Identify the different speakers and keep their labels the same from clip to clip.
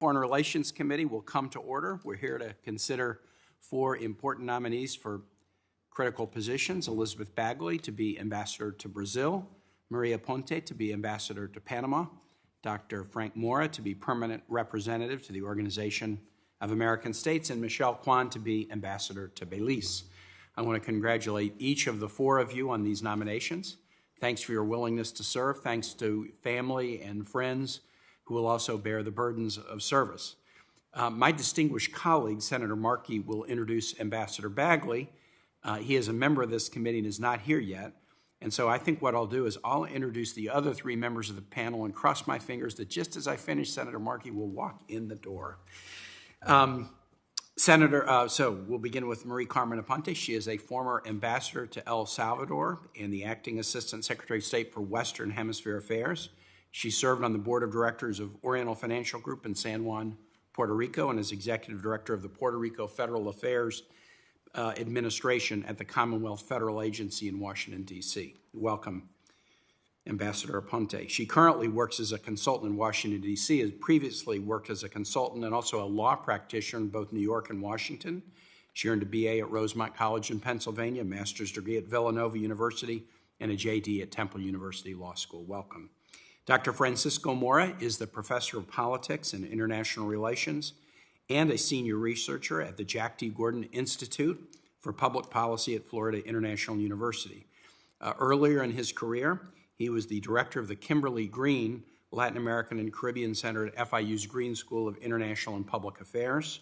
Speaker 1: Foreign Relations Committee will come to order. We're here to consider 4 important nominees for critical positions: Elizabeth Bagley to be Ambassador to Brazil, Maria Aponte to be Ambassador to Panama, Dr. Frank Mora to be Permanent Representative to the Organization of American States, and Michelle Kwan to be Ambassador to Belize. I want to congratulate each of the 4 of you on these nominations. Thanks for your willingness to serve. Thanks to family and friends who will also bear the burdens of service. My distinguished colleague, Senator Markey, will introduce Ambassador Bagley. He is a member of this committee and is not here yet. And so I think what I'll do is I'll introduce the other 3 members of the panel and cross my fingers that just as I finish, Senator Markey will walk in the door. So we'll begin with Carmen Aponte. She is a former ambassador to El Salvador and the acting assistant secretary of state for Western Hemisphere Affairs. She served on the board of directors of Oriental Financial Group in San Juan, Puerto Rico, and is executive director of the Puerto Rico Federal Affairs Administration at the Commonwealth Federal Agency in Washington, D.C. Welcome, Ambassador Aponte. She currently works as a consultant in Washington, D.C., has previously worked as a consultant and also a law practitioner in both New York and Washington. She earned a BA at Rosemont College in Pennsylvania, a master's degree at Villanova University, and a JD at Temple University Law School. Welcome. Dr. Francisco Mora is the professor of politics and international relations and a senior researcher at the Jack D. Gordon Institute for Public Policy at Florida International University. Earlier in his career, he was the director of the Kimberly Green Latin American and Caribbean Center at FIU's Green School of International and Public Affairs.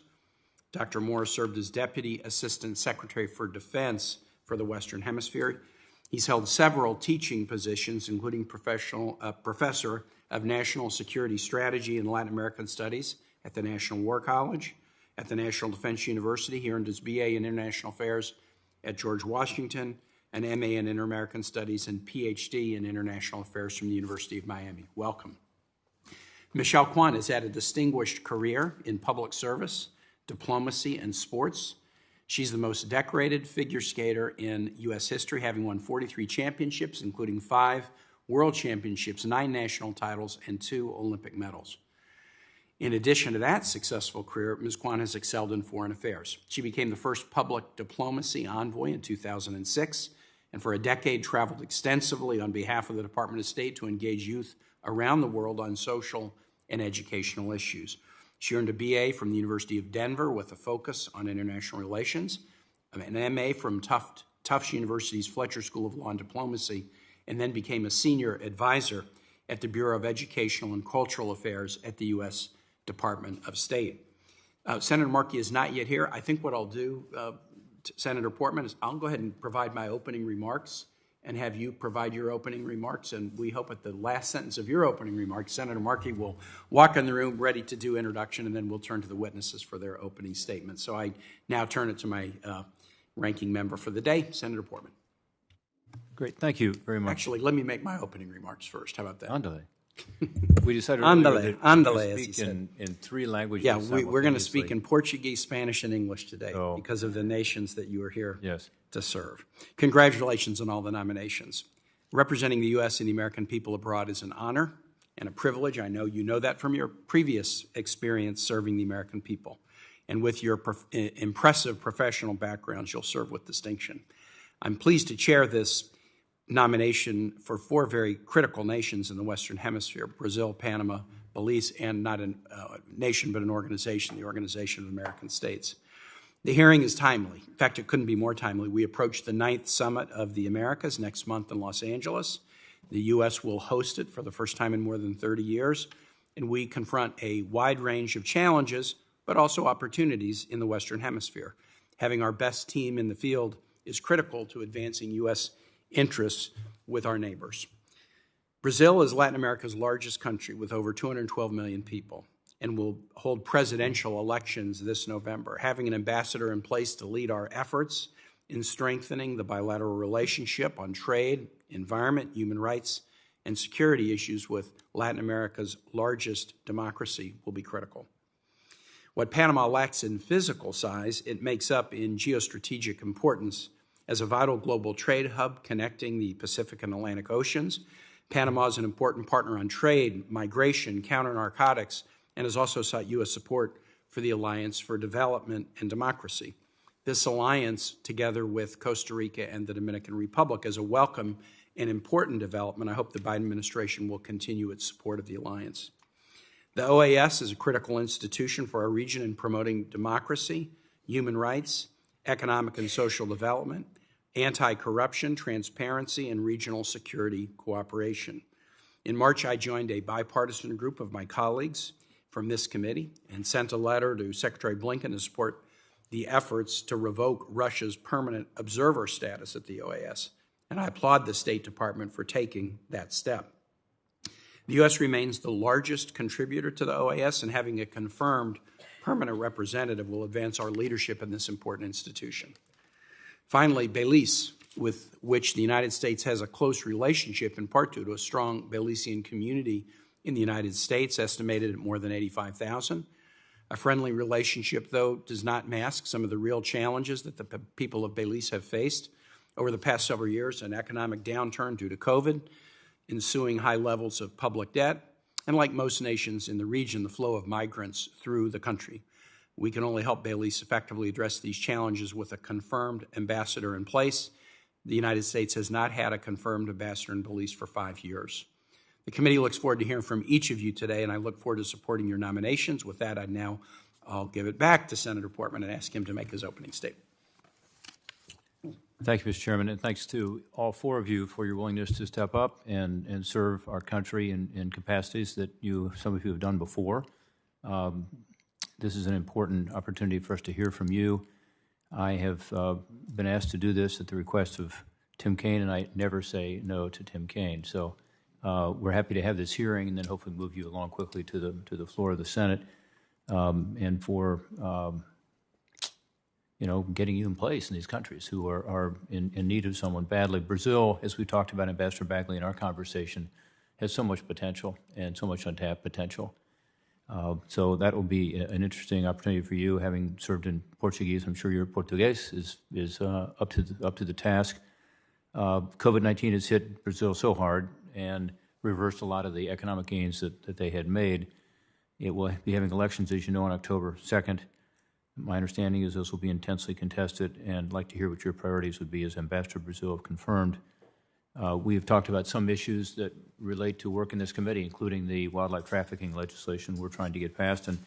Speaker 1: Dr. Mora served as Deputy Assistant Secretary for Defense for the Western Hemisphere. He's held several teaching positions, including Professor of National Security Strategy and Latin American Studies at the National War College, at the National Defense University. He earned his BA in International Affairs at George Washington, an MA in Inter-American Studies, and PhD in International Affairs from the University of Miami. Welcome. Michelle Kwan has had a distinguished career in public service, diplomacy, and sports. She's the most decorated figure skater in U.S. history, having won 43 championships, including 5 world championships, 9 national titles, and 2 Olympic medals. In addition to that successful career, Ms. Kwan has excelled in foreign affairs. She became the first public diplomacy envoy in 2006, and for a decade traveled extensively on behalf of the Department of State to engage youth around the world on social and educational issues. She earned a BA from the University of Denver with a focus on international relations, an MA from Tufts University's Fletcher School of Law and Diplomacy, and then became a senior advisor at the Bureau of Educational and Cultural Affairs at the U.S. Department of State. Senator Markey is not yet here. I think what I'll do, Senator Portman, is I'll go ahead and provide my opening remarks and have you provide your opening remarks. And we hope at the last sentence of your opening remarks, Senator Markey will walk in the room ready to do introduction, and then we'll turn to the witnesses for their opening statements. So I now turn it to my ranking member for the day, Senator Portman.
Speaker 2: Great. Thank you very much.
Speaker 1: Actually, let me make my opening remarks first. How about that?
Speaker 2: Andale. We decided earlier that
Speaker 1: andale,
Speaker 2: we speak in 3 languages.
Speaker 1: Yeah, we're going to speak in Portuguese, Spanish, and English today because of the nations that you are here to serve. Congratulations on all the nominations. Representing the U.S. and the American people abroad is an honor and a privilege. I know you know that from your previous experience serving the American people. And with your impressive professional backgrounds, you'll serve with distinction. I'm pleased to chair this nomination for 4 very critical nations in the Western Hemisphere: Brazil, Panama, Belize, and not a nation but an organization, the Organization of American States. The hearing is timely. In fact, it couldn't be more timely. We approach the 9th Summit of the Americas next month in Los Angeles. The U.S. will host it for the first time in more than 30 years, and we confront a wide range of challenges, but also opportunities in the Western Hemisphere. Having our best team in the field is critical to advancing U.S. interests with our neighbors. Brazil is Latin America's largest country with over 212 million people and will hold presidential elections this November. Having an ambassador in place to lead our efforts in strengthening the bilateral relationship on trade, environment, human rights, and security issues with Latin America's largest democracy will be critical. What Panama lacks in physical size, it makes up in geostrategic importance. As a vital global trade hub connecting the Pacific and Atlantic Oceans, Panama is an important partner on trade, migration, counter-narcotics, and has also sought U.S. support for the Alliance for Development and Democracy. This alliance, together with Costa Rica and the Dominican Republic, is a welcome and important development. I hope the Biden administration will continue its support of the alliance. The OAS is a critical institution for our region in promoting democracy, human rights, economic and social development, anti-corruption, transparency, and regional security cooperation. In March, I joined a bipartisan group of my colleagues from this committee and sent a letter to Secretary Blinken to support the efforts to revoke Russia's permanent observer status at the OAS, and I applaud the State Department for taking that step. The U.S. remains the largest contributor to the OAS, and having a confirmed permanent representative will advance our leadership in this important institution. Finally, Belize, with which the United States has a close relationship, in part due to a strong Belizean community in the United States, estimated at more than 85,000. A friendly relationship, though, does not mask some of the real challenges that the people of Belize have faced over the past several years: an economic downturn due to COVID, ensuing high levels of public debt, and like most nations in the region, the flow of migrants through the country. We can only help Belize effectively address these challenges with a confirmed ambassador in place. The United States has not had a confirmed ambassador in Belize for 5 years. The committee looks forward to hearing from each of you today, and I look forward to supporting your nominations. With that, I'll give it back to Senator Portman and ask him to make his opening statement.
Speaker 2: Thank you, Mr. Chairman, and thanks to all four of you for your willingness to step up and serve our country in capacities that some of you have done before. This is an important opportunity for us to hear from you. I have been asked to do this at the request of Tim Kaine, and I never say no to Tim Kaine. So we're happy to have this hearing and then hopefully move you along quickly to the floor of the Senate and for getting you in place in these countries who are in need of someone badly. Brazil, as we talked about Ambassador Bagley in our conversation, has so much potential and so much untapped potential. So that will be an interesting opportunity for you, having served in Portuguese. I'm sure your Portuguese is up to the task. COVID-19 has hit Brazil so hard and reversed a lot of the economic gains that they had made. It will be having elections, as you know, on October 2nd. My understanding is this will be intensely contested, and I'd like to hear what your priorities would be as Ambassador Brazil have confirmed. We have talked about some issues that relate to work in this committee, including the wildlife trafficking legislation we're trying to get passed and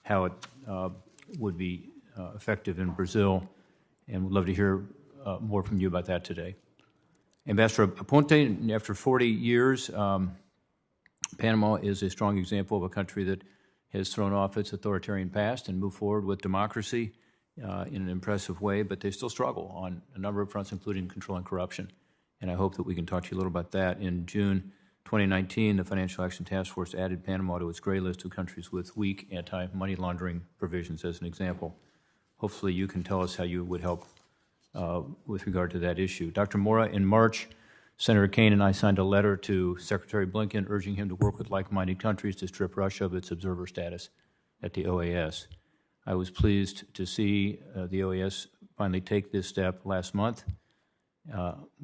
Speaker 2: how it would be effective in Brazil, and we'd love to hear more from you about that today. Ambassador Aponte, after 40 years, Panama is a strong example of a country that has thrown off its authoritarian past and moved forward with democracy in an impressive way, but they still struggle on a number of fronts, including controlling corruption. And I hope that we can talk to you a little about that. In June 2019, the Financial Action Task Force added Panama to its gray list of countries with weak anti-money laundering provisions, as an example. Hopefully you can tell us how you would help with regard to that issue. Dr. Mora, in March, Senator Kaine and I signed a letter to Secretary Blinken urging him to work with like-minded countries to strip Russia of its observer status at the OAS. I was pleased to see the OAS finally take this step last month.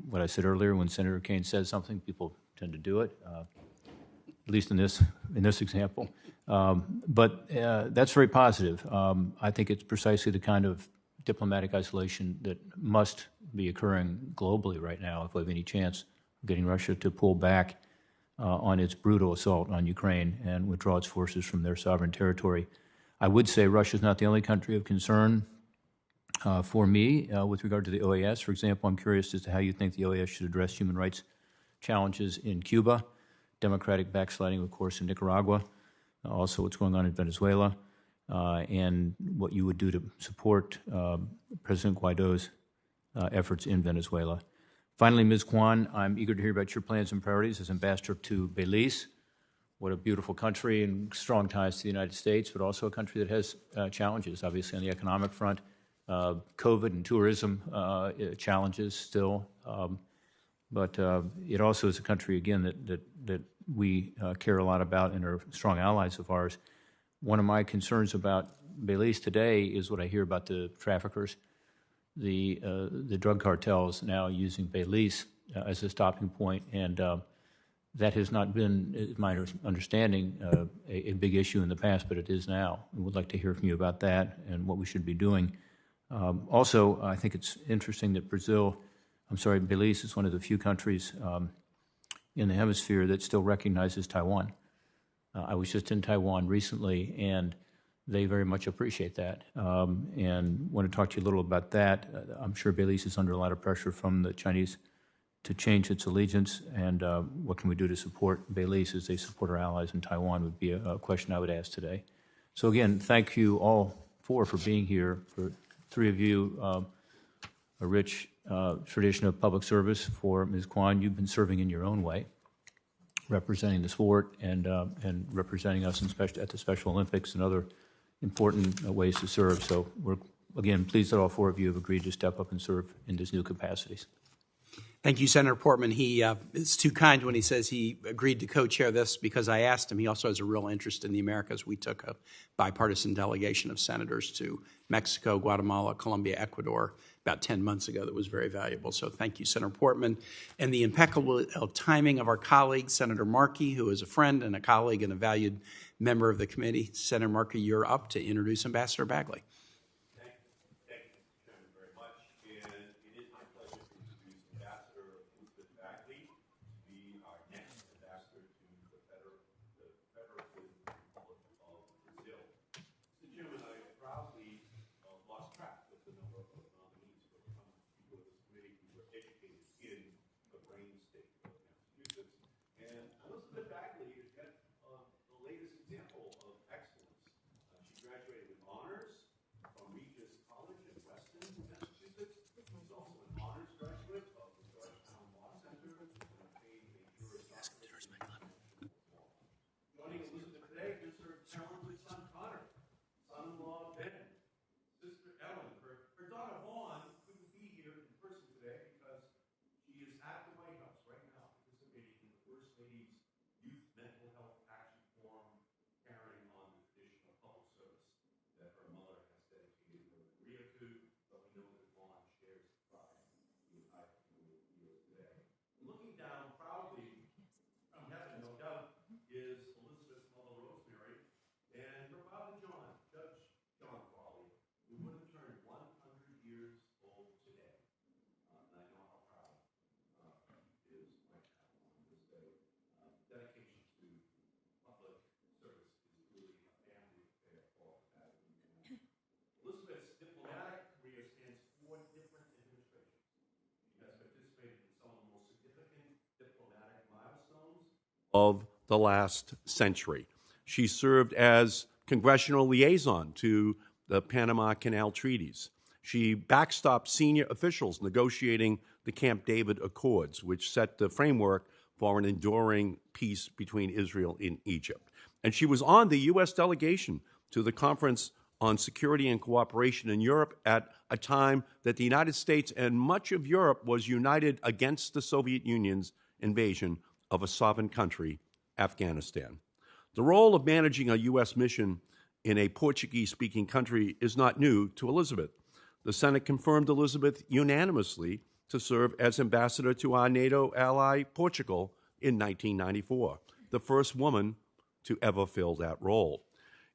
Speaker 2: What I said earlier, when Senator Kaine says something, people tend to do it, at least in this example. But that's very positive. I think it's precisely the kind of diplomatic isolation that must be occurring globally right now if we have any chance of getting Russia to pull back on its brutal assault on Ukraine and withdraw its forces from their sovereign territory. I would say Russia is not the only country of concern for me with regard to the OAS. For example, I'm curious as to how you think the OAS should address human rights challenges in Cuba, democratic backsliding, of course, in Nicaragua, also what's going on in Venezuela, and what you would do to support President Guaido's efforts in Venezuela. Finally, Ms. Kwan, I'm eager to hear about your plans and priorities as ambassador to Belize. What a beautiful country and strong ties to the United States, but also a country that has challenges, obviously, on the economic front. COVID and tourism challenges still, but it also is a country, again, that we care a lot about and are strong allies of ours. One of my concerns about Belize today is what I hear about the traffickers, the drug cartels now using Belize as a stopping point, and That has not been, is my understanding, a big issue in the past, but it is now. We would like to hear from you about that and what we should be doing. Also, I think it's interesting that Belize is one of the few countries in the hemisphere that still recognizes Taiwan. I was just in Taiwan recently, and they very much appreciate that, and want to talk to you a little about that. I'm sure Belize is under a lot of pressure from the Chinese to change its allegiance, and what can we do to support Belize as they support our allies in Taiwan would be a question I would ask today. So again, thank you all four for being here. For three of you, a rich tradition of public service. For Ms. Kwan, you've been serving in your own way, representing the sport and representing us at the Special Olympics and other important ways to serve. So we're, again, pleased that all four of you have agreed to step up and serve in these new capacities.
Speaker 1: Thank you, Senator Portman. He is too kind when he says he agreed to co-chair this because I asked him. He also has a real interest in the Americas. We took a bipartisan delegation of senators to Mexico, Guatemala, Colombia, Ecuador about 10 months ago that was very valuable. So thank you, Senator Portman. And the impeccable timing of our colleague, Senator Markey, who is a friend and a colleague and a valued member of the committee. Senator Markey, you're up to introduce Ambassador Bagley.
Speaker 3: Of the last century. She served as congressional liaison to the Panama Canal treaties. She backstopped senior officials negotiating the Camp David Accords, which set the framework for an enduring peace between Israel and Egypt. And she was on the U.S. delegation to the Conference on Security and Cooperation in Europe at a time that the United States and much of Europe was united against the Soviet Union's invasion of a sovereign country, Afghanistan. The role of managing a U.S. mission in a Portuguese-speaking country is not new to Elizabeth. The Senate confirmed Elizabeth unanimously to serve as ambassador to our NATO ally, Portugal, in 1994, the first woman to ever fill that role.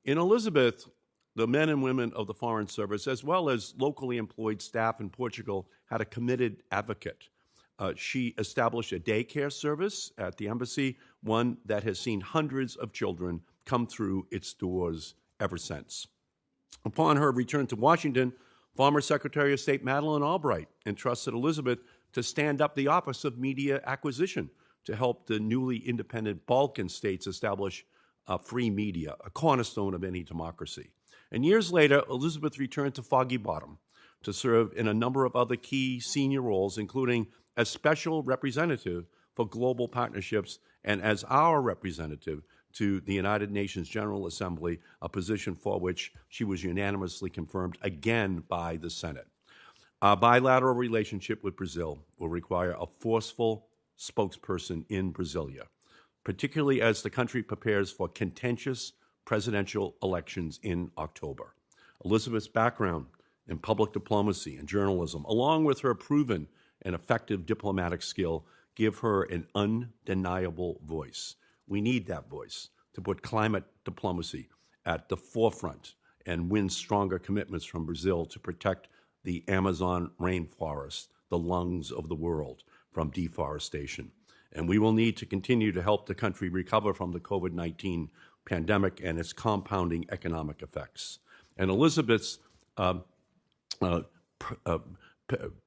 Speaker 3: In Elizabeth, the men and women of the Foreign Service, as well as locally employed staff in Portugal, had a committed advocate. She established a daycare service at the embassy, one that has seen hundreds of children come through its doors ever since. Upon her return to Washington, former Secretary of State Madeleine Albright entrusted Elizabeth to stand up the Office of Media Acquisition to help the newly independent Balkan states establish free media, a cornerstone of any democracy. And years later, Elizabeth returned to Foggy Bottom to serve in a number of other key senior roles, including as special representative for global partnerships and as our representative to the United Nations General Assembly, a position for which she was unanimously confirmed again by the Senate. Our bilateral relationship with Brazil will require a forceful spokesperson in Brasilia, particularly as the country prepares for contentious presidential elections in October. Elizabeth's background in public diplomacy and journalism, along with her proven and effective diplomatic skill, give her an undeniable voice. We need that voice to put climate diplomacy at the forefront and win stronger commitments from Brazil to protect the Amazon rainforest, the lungs of the world, from deforestation. And we will need to continue to help the country recover from the COVID-19 pandemic and its compounding economic effects. And Elizabeth's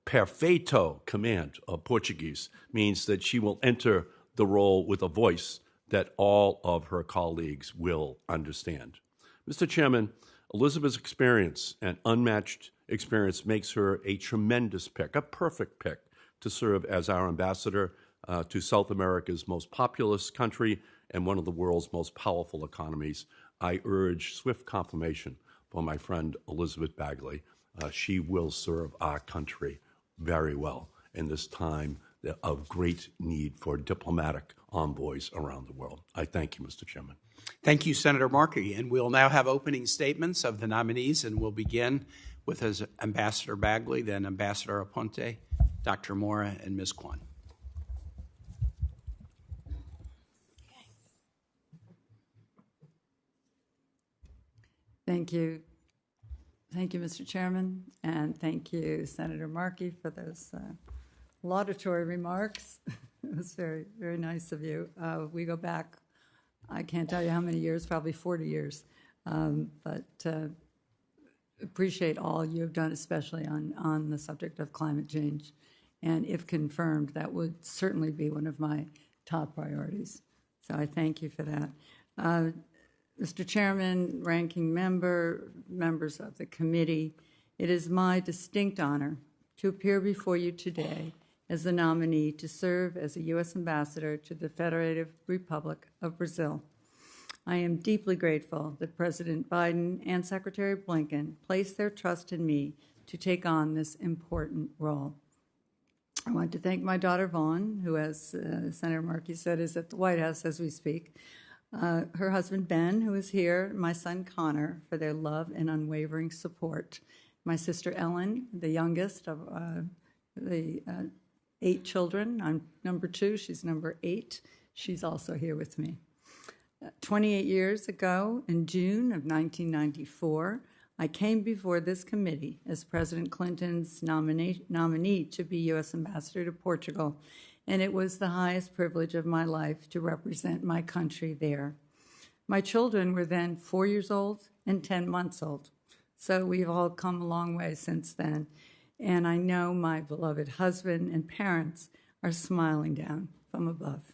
Speaker 3: perfeito command of Portuguese means that she will enter the role with a voice that all of her colleagues will understand. Mr. Chairman, Elizabeth's experience and unmatched experience makes her a tremendous pick, a perfect pick to serve as our ambassador to South America's most populous country and one of the world's most powerful economies. I urge swift confirmation for my friend Elizabeth Bagley. She will serve our country very well in this time of great need for diplomatic envoys around the world. I thank you, Mr. Chairman.
Speaker 1: Thank you, Senator Markey. And we'll now have opening statements of the nominees, and we'll begin with Ambassador Bagley, then Ambassador Aponte, Dr. Mora, and Ms. Kwan.
Speaker 4: Thank you. Thank you, Mr. Chairman, and thank you, Senator Markey, for those laudatory remarks. It was very, very nice of you. We go back, I can't tell you how many years, probably 40 years, but appreciate all you have done, especially on the subject of climate change. And if confirmed, that would certainly be one of my top priorities. So I thank you for that. Mr. Chairman, ranking member, members of the committee, it is my distinct honor to appear before you today as the nominee to serve as a U.S. ambassador to the Federative Republic of Brazil. I am deeply grateful that President Biden and Secretary Blinken placed their trust in me to take on this important role. I want to thank my daughter Vaughn, who, as Senator Markey said, is at the White House as we speak, her husband Ben, who is here, my son Connor, for their love and unwavering support, my sister Ellen, the youngest of the 8 children. I'm number 2, she's number 8. She's also here with me. 28 years ago, in June of 1994, I came before this committee as President Clinton's nominee to be U.S. Ambassador to Portugal, and it was the highest privilege of my life to represent my country there. My children were then 4 years old and 10 months old, so we've all come a long way since then, and I know my beloved husband and parents are smiling down from above.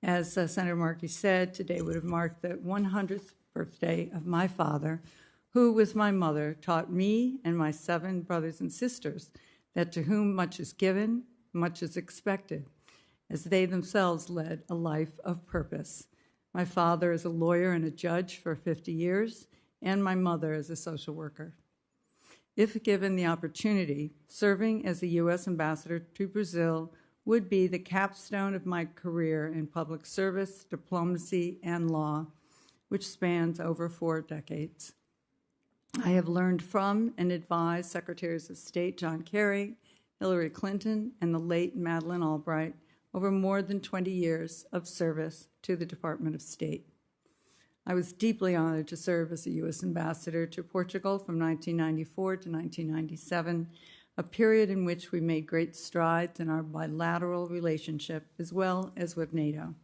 Speaker 4: As Senator Markey said, today would have marked the 100th birthday of my father, who, with my mother, taught me and my 7 brothers and sisters that to whom much is given, much is expected, as they themselves led a life of purpose. My father is a lawyer and a judge for 50 years, and my mother is a social worker. If given the opportunity, serving as a U.S. ambassador to Brazil would be the capstone of my career in public service, diplomacy, and law, which spans over 4 decades. I have learned from and advised Secretaries of State John Kerry, Hillary Clinton, and the late Madeleine Albright over more than 20 years of service to the Department of State. I was deeply honored to serve as a U.S. ambassador to Portugal from 1994 to 1997, a period in which we made great strides in our bilateral relationship as well as with NATO.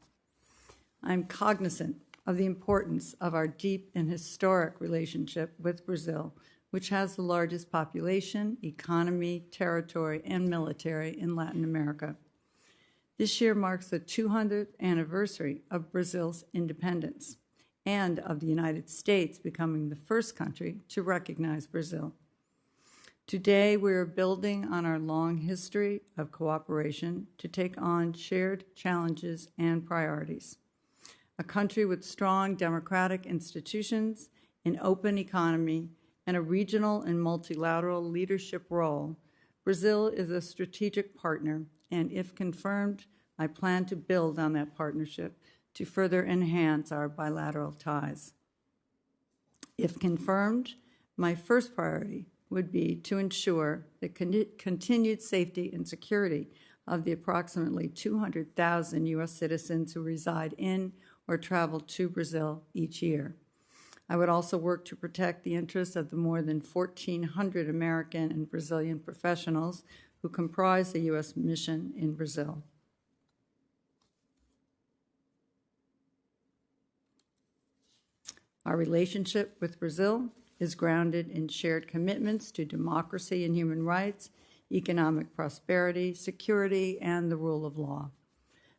Speaker 4: I'm cognizant of the importance of our deep and historic relationship with Brazil, which has the largest population, economy, territory, and military in Latin America. This year marks the 200th anniversary of Brazil's independence and of the United States becoming the first country to recognize Brazil. Today, we are building on our long history of cooperation to take on shared challenges and priorities. A country with strong democratic institutions, an open economy, and a regional and multilateral leadership role, Brazil is a strategic partner, and if confirmed, I plan to build on that partnership to further enhance our bilateral ties. If confirmed, my first priority would be to ensure the continued safety and security of the approximately 200,000 U.S. citizens who reside in or travel to Brazil each year. I would also work to protect the interests of the more than 1,400 American and Brazilian professionals who comprise the U.S. mission in Brazil. Our relationship with Brazil is grounded in shared commitments to democracy and human rights, economic prosperity, security, and the rule of law.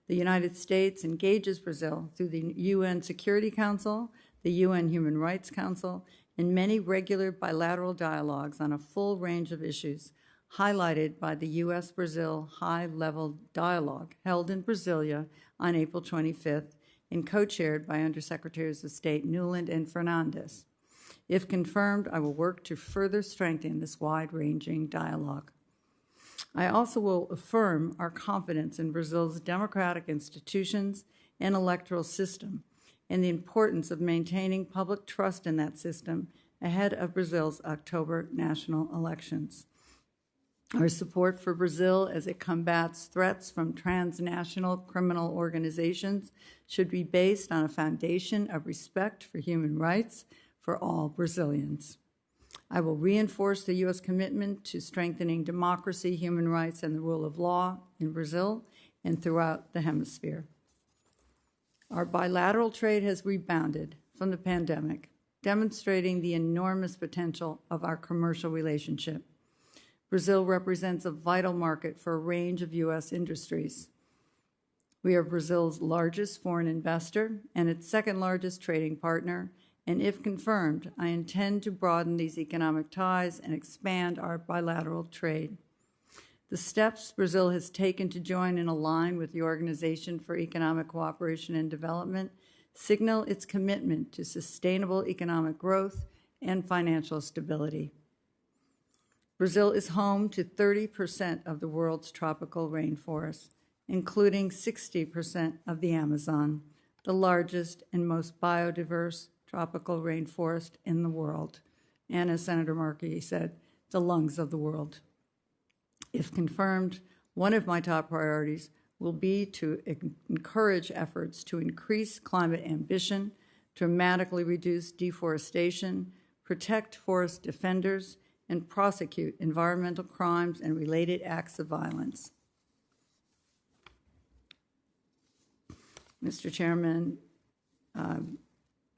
Speaker 4: The United States engages Brazil through the UN Security Council, the UN Human Rights Council, and many regular bilateral dialogues on a full range of issues, highlighted by the U.S.-Brazil high-level dialogue held in Brasilia on April 25th and co-chaired by Undersecretaries of State Nuland and Fernandez. If confirmed, I will work to further strengthen this wide-ranging dialogue. I also will affirm our confidence in Brazil's democratic institutions and electoral system and the importance of maintaining public trust in that system ahead of Brazil's October national elections. Our support for Brazil as it combats threats from transnational criminal organizations should be based on a foundation of respect for human rights for all Brazilians. I will reinforce the U.S. commitment to strengthening democracy, human rights, and the rule of law in Brazil and throughout the Hemisphere. Our bilateral trade has rebounded from the pandemic, demonstrating the enormous potential of our commercial relationship. Brazil represents a vital market for a range of U.S. industries. We are Brazil's largest foreign investor and its second largest trading partner, and if confirmed, I intend to broaden these economic ties and expand our bilateral trade. The steps Brazil has taken to join and align with the Organization for Economic Cooperation and Development signal its commitment to sustainable economic growth and financial stability. Brazil is home to 30% of the world's tropical rainforests, including 60% of the Amazon, the largest and most biodiverse tropical rainforest in the world, and as Senator Markey said, the lungs of the world. If confirmed, one of my top priorities will be to encourage efforts to increase climate ambition, dramatically reduce deforestation, protect forest defenders, and prosecute environmental crimes and related acts of violence. Mr. Chairman,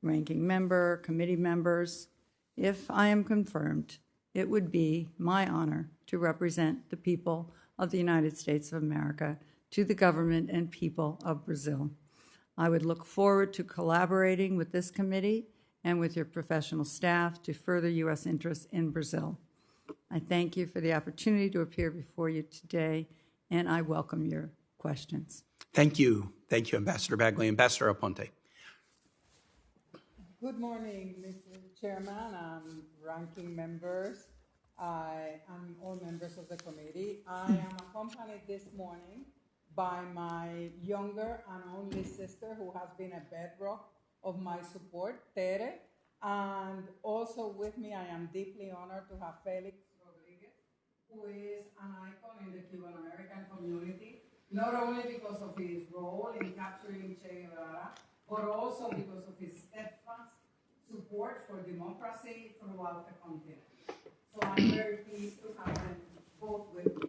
Speaker 4: ranking member, committee members, if I am confirmed, it would be my honor to represent the people of the United States of America to the government and people of Brazil. I would look forward to collaborating with this committee and with your professional staff to further U.S. interests in Brazil. I thank you for the opportunity to appear before you today, and I welcome your questions.
Speaker 1: Thank you. Thank you, Ambassador Bagley. Ambassador Aponte.
Speaker 5: Good morning, Mr. Chairman and ranking members. I'm all members of the committee. I am accompanied this morning by my younger and only sister, who has been a bedrock of my support, Tere. And also with me, I am deeply honored to have Felix Rodriguez, who is an icon in the Cuban American community, not only because of his role in capturing Che Guevara, but also because of his steadfast support for democracy throughout the continent. So I'm very pleased to have them both with me.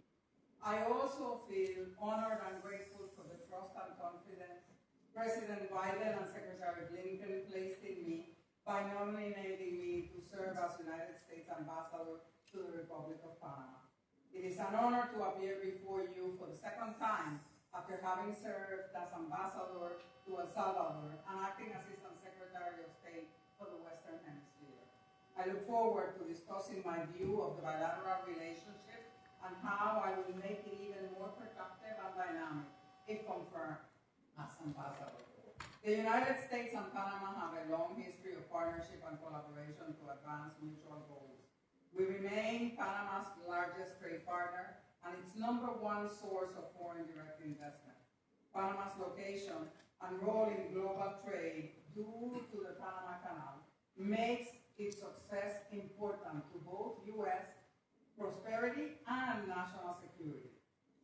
Speaker 5: I also feel honored and grateful for the trust and confidence President Biden and Secretary Blinken placed in me by nominating me to serve as United States Ambassador to the Republic of Panama. It is an honor to appear before you for the second time after having served as Ambassador to El Salvador and Acting Assistant Secretary of State for the Western Hemisphere. I look forward to discussing my view of the bilateral relationship and how I will make it even more productive and dynamic if confirmed as Ambassador. The United States and Panama have a long history of partnership and collaboration to advance mutual goals. We remain Panama's largest trade partner and its #1 source of foreign direct investment. Panama's location and role in global trade due to the Panama Canal makes its success important to both U.S. prosperity and national security.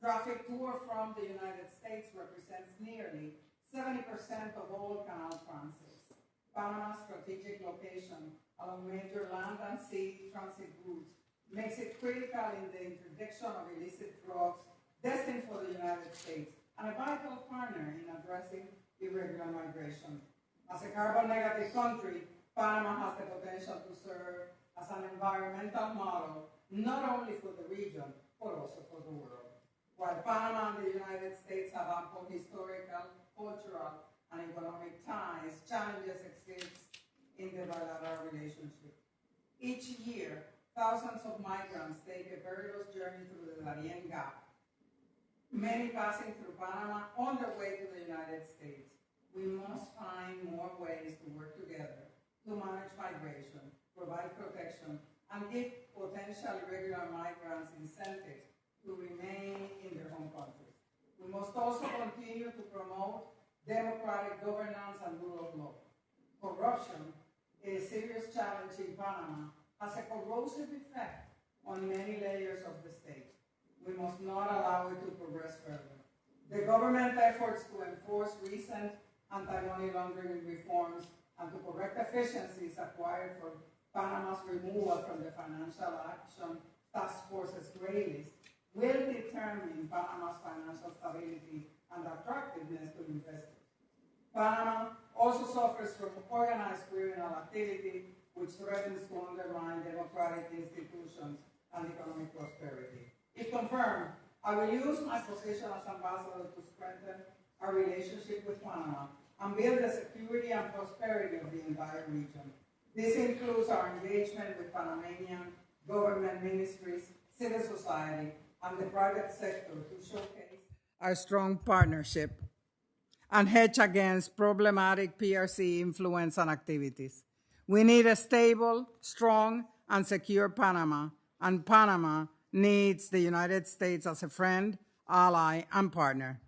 Speaker 5: Traffic to or from the United States represents nearly 70% of all canal transits. Panama's strategic location along major land and sea transit routes makes it critical in the interdiction of illicit drugs destined for the United States and a vital partner in addressing irregular migration. As a carbon-negative country, Panama has the potential to serve as an environmental model, not only for the region, but also for the world. While Panama and the United States have ample historical, cultural, and economic ties, challenges exist in the bilateral relationship. Each year, thousands of migrants take a perilous journey through the Darien Gap, many passing through Panama on their way to the United States. We must find more ways to work together to manage migration, provide protection, and give potential irregular migrants incentives to remain in their home countries. We must also continue to promote democratic governance and rule of law. Corruption, a serious challenge in Panama, has a corrosive effect on many layers of the state. We must not allow it to progress further. The government efforts to enforce recent anti-money laundering reforms and to correct deficiencies acquired from Panama's removal from the Financial Action Task Force's gray list will determine Panama's financial stability and attractiveness to investors. Panama also suffers from organized criminal activity, which threatens to undermine democratic institutions and economic prosperity. If confirmed, I will use my position as ambassador to strengthen our relationship with Panama and build the security and prosperity of the entire region. This includes our engagement with Panamanian government ministries, civil society, and the private sector to showcase our strong partnership and hedge against problematic PRC influence and activities. We need a stable, strong, and secure Panama, and Panama needs the United States as a friend, ally, and partner.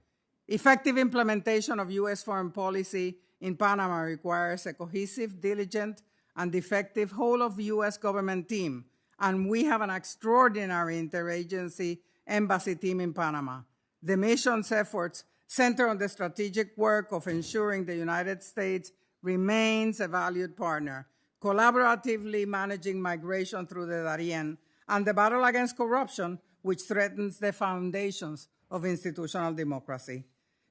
Speaker 5: Effective implementation of U.S. foreign policy in Panama requires a cohesive, diligent, and effective whole of U.S. government team, and we have an extraordinary interagency embassy team in Panama. The mission's efforts center on the strategic work of ensuring the United States remains a valued partner, collaboratively managing migration through the Darien, and the battle against corruption, which threatens the foundations of institutional democracy.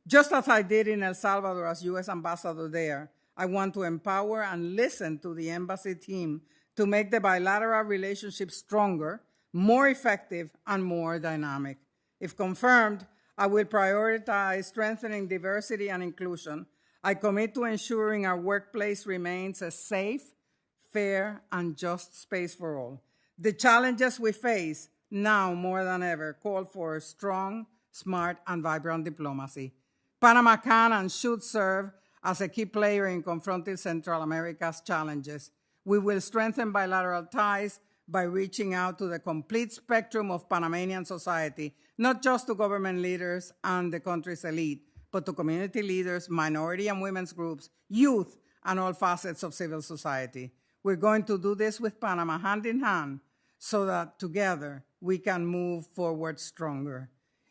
Speaker 5: Just as I did in El Salvador as U.S. ambassador there, I want to empower and listen to the embassy team to make the bilateral relationship stronger, more effective, and more dynamic. If confirmed, I will prioritize strengthening diversity and inclusion. I commit to ensuring our workplace remains a safe, fair, and just space for all. The challenges we face now more than ever call for strong, smart, and vibrant diplomacy. Panama can and should serve as a key player in confronting Central America's challenges. We will strengthen bilateral ties by reaching out to the complete spectrum of Panamanian society, not just to government leaders and the country's elite, but to community leaders, minority and women's groups, youth, and all facets of civil society. We're going to do this with Panama hand in hand so that together we can move forward stronger.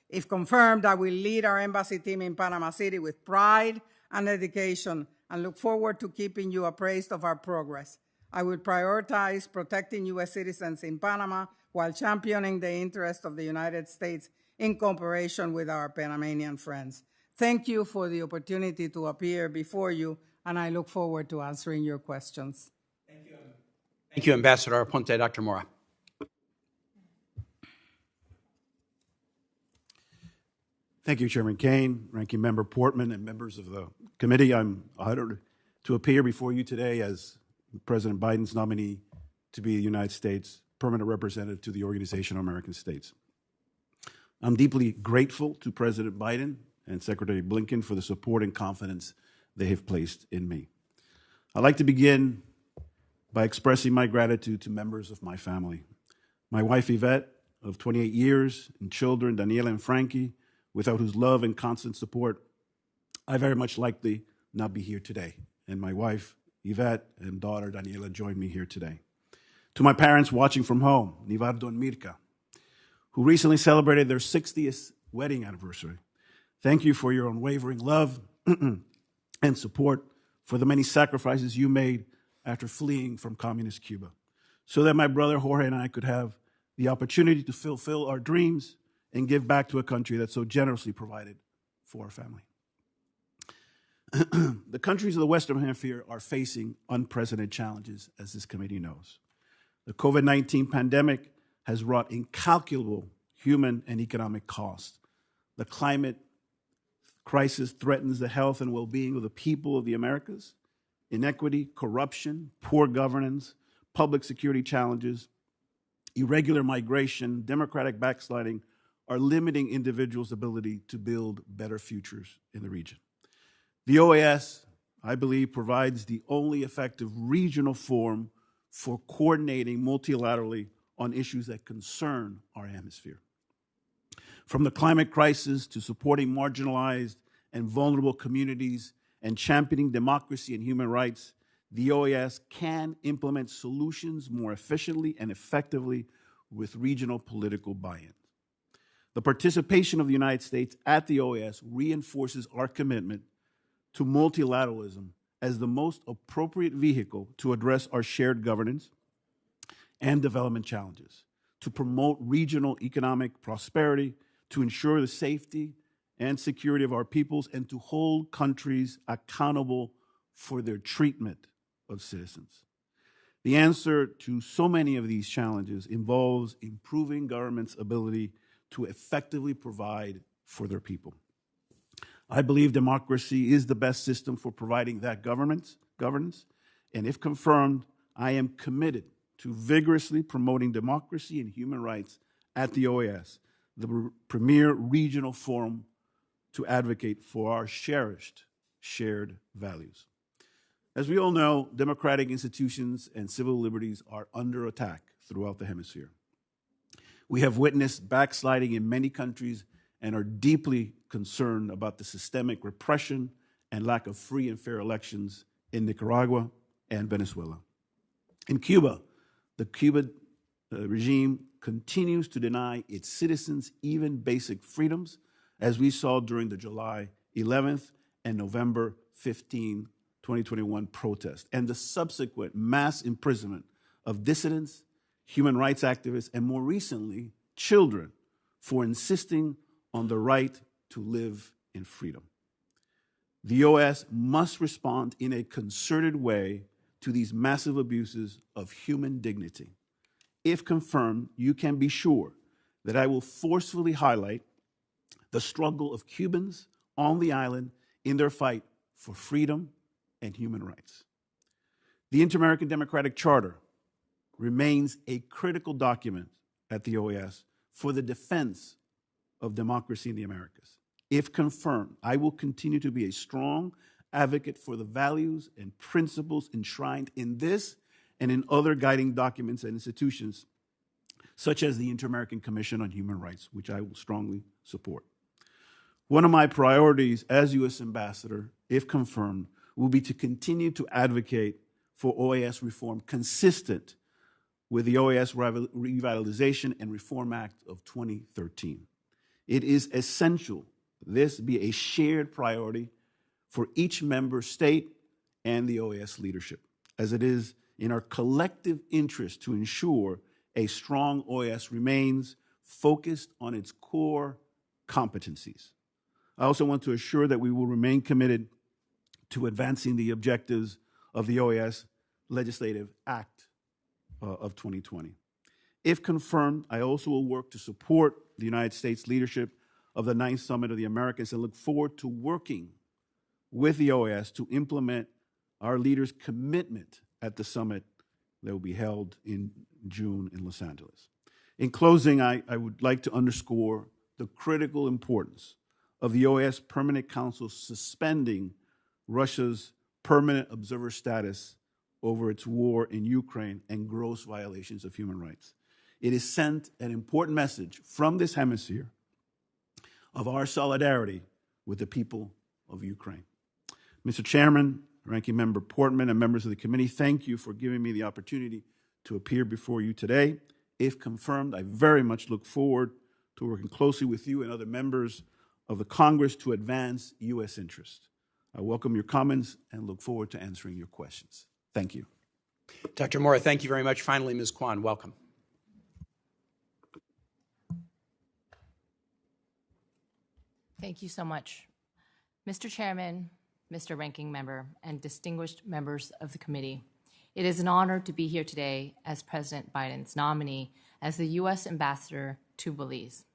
Speaker 5: If confirmed, I will lead our embassy team in Panama City with pride and dedication and look forward to keeping you appraised of our progress. I will prioritize protecting U.S. citizens in Panama while championing the interests of the United States in cooperation with our Panamanian friends. Thank you for the opportunity to appear before you, and I look forward to answering your questions.
Speaker 1: Thank you, Ambassador Aponte. Dr. Mora.
Speaker 6: Thank you, Chairman Kane, Ranking Member Portman, and members of the committee. I'm honored to appear before you today as President Biden's nominee to be the United States Permanent Representative to the Organization of American States. I'm deeply grateful to President Biden and Secretary Blinken for the support and confidence they have placed in me. I'd like to begin by expressing my gratitude to members of my family. My wife, Yvette, of 28 years, and children, Daniela and Frankie, without whose love and constant support, I very much likely not be here today. And my wife, Yvette, and daughter, Daniela, join me here today. To my parents watching from home, Nivardo and Mirka, who recently celebrated their 60th wedding anniversary. Thank you for your unwavering love and support, for the many sacrifices you made after fleeing from communist Cuba, so that my brother Jorge and I could have the opportunity to fulfill our dreams and give back to a country that so generously provided for our family. The countries of the Western Hemisphere are facing unprecedented challenges, as this committee knows. The COVID-19 pandemic has wrought incalculable human and economic costs. The climate crisis threatens the health and well-being of the people of the Americas. Inequity, corruption, poor governance, public security challenges, irregular migration, democratic backsliding are limiting individuals' ability to build better futures in the region. The OAS, I believe, provides the only effective regional forum for coordinating multilaterally on issues that concern our hemisphere. From the climate crisis to supporting marginalized and vulnerable communities and championing democracy and human rights, the OAS can implement solutions more efficiently and effectively with regional political buy-in. The participation of the United States at the OAS reinforces our commitment to multilateralism as the most appropriate vehicle to address our shared governance and development challenges, to promote regional economic prosperity, to ensure the safety and security of our peoples, and to hold countries accountable for their treatment of citizens. The answer to so many of these challenges involves improving governments' ability to effectively provide for their people. I believe democracy is the best system for providing that governance, and if confirmed, I am committed to vigorously promoting democracy and human rights at the OAS, the premier regional forum to advocate for our cherished shared values. As we all know, democratic institutions and civil liberties are under attack throughout the hemisphere. We have witnessed backsliding in many countries and are deeply concerned about the systemic repression and lack of free and fair elections in Nicaragua and Venezuela. In Cuba, the Cuban regime continues to deny its citizens even basic freedoms, as we saw during the July 11th and November 15, 2021 protests, and the subsequent mass imprisonment of dissidents, human rights activists, and more recently, children, for insisting on the right to live in freedom. The OAS must respond in a concerted way to these massive abuses of human dignity. If confirmed, you can be sure that I will forcefully highlight the struggle of Cubans on the island in their fight for freedom and human rights. The Inter-American Democratic Charter remains a critical document at the OAS for the defense of democracy in the Americas. If confirmed, I will continue to be a strong advocate for the values and principles enshrined in this and in other guiding documents and institutions, such as the Inter-American Commission on Human Rights, which I will strongly support. One of my priorities as U.S. Ambassador, if confirmed, will be to continue to advocate for OAS reform consistent with the OAS Revitalization and Reform Act of 2013. It is essential this be a shared priority for each member state and the OAS leadership, as it is in our collective interest to ensure a strong OAS remains focused on its core competencies. I also want to assure that we will remain committed to advancing the objectives of the OAS Legislative Act of 2020. If confirmed, I also will work to support the United States leadership of the 9th Summit of the Americas and look forward to working with the OAS to implement our leaders' commitment at the summit that will be held in June in Los Angeles. In closing, I would like to underscore the critical importance of the OAS Permanent Council suspending Russia's permanent observer status over its war in Ukraine and gross violations of human rights. It has sent an important message from this hemisphere of our solidarity with the people of Ukraine. Mr. Chairman, Ranking Member Portman, and members of the committee, thank you for giving me the opportunity to appear before you today. If confirmed, I very much look forward to working closely with you and other members of the Congress to advance U.S. interests. I welcome your comments and look forward to answering your questions. Thank you.
Speaker 1: Dr. Mora, thank you very much. Finally, Ms. Kwan, welcome.
Speaker 7: Thank you so much. Mr. Chairman, Mr. Ranking Member, and distinguished members of the committee, it is an honor to be here today as President Biden's nominee as the U.S. Ambassador to Belize.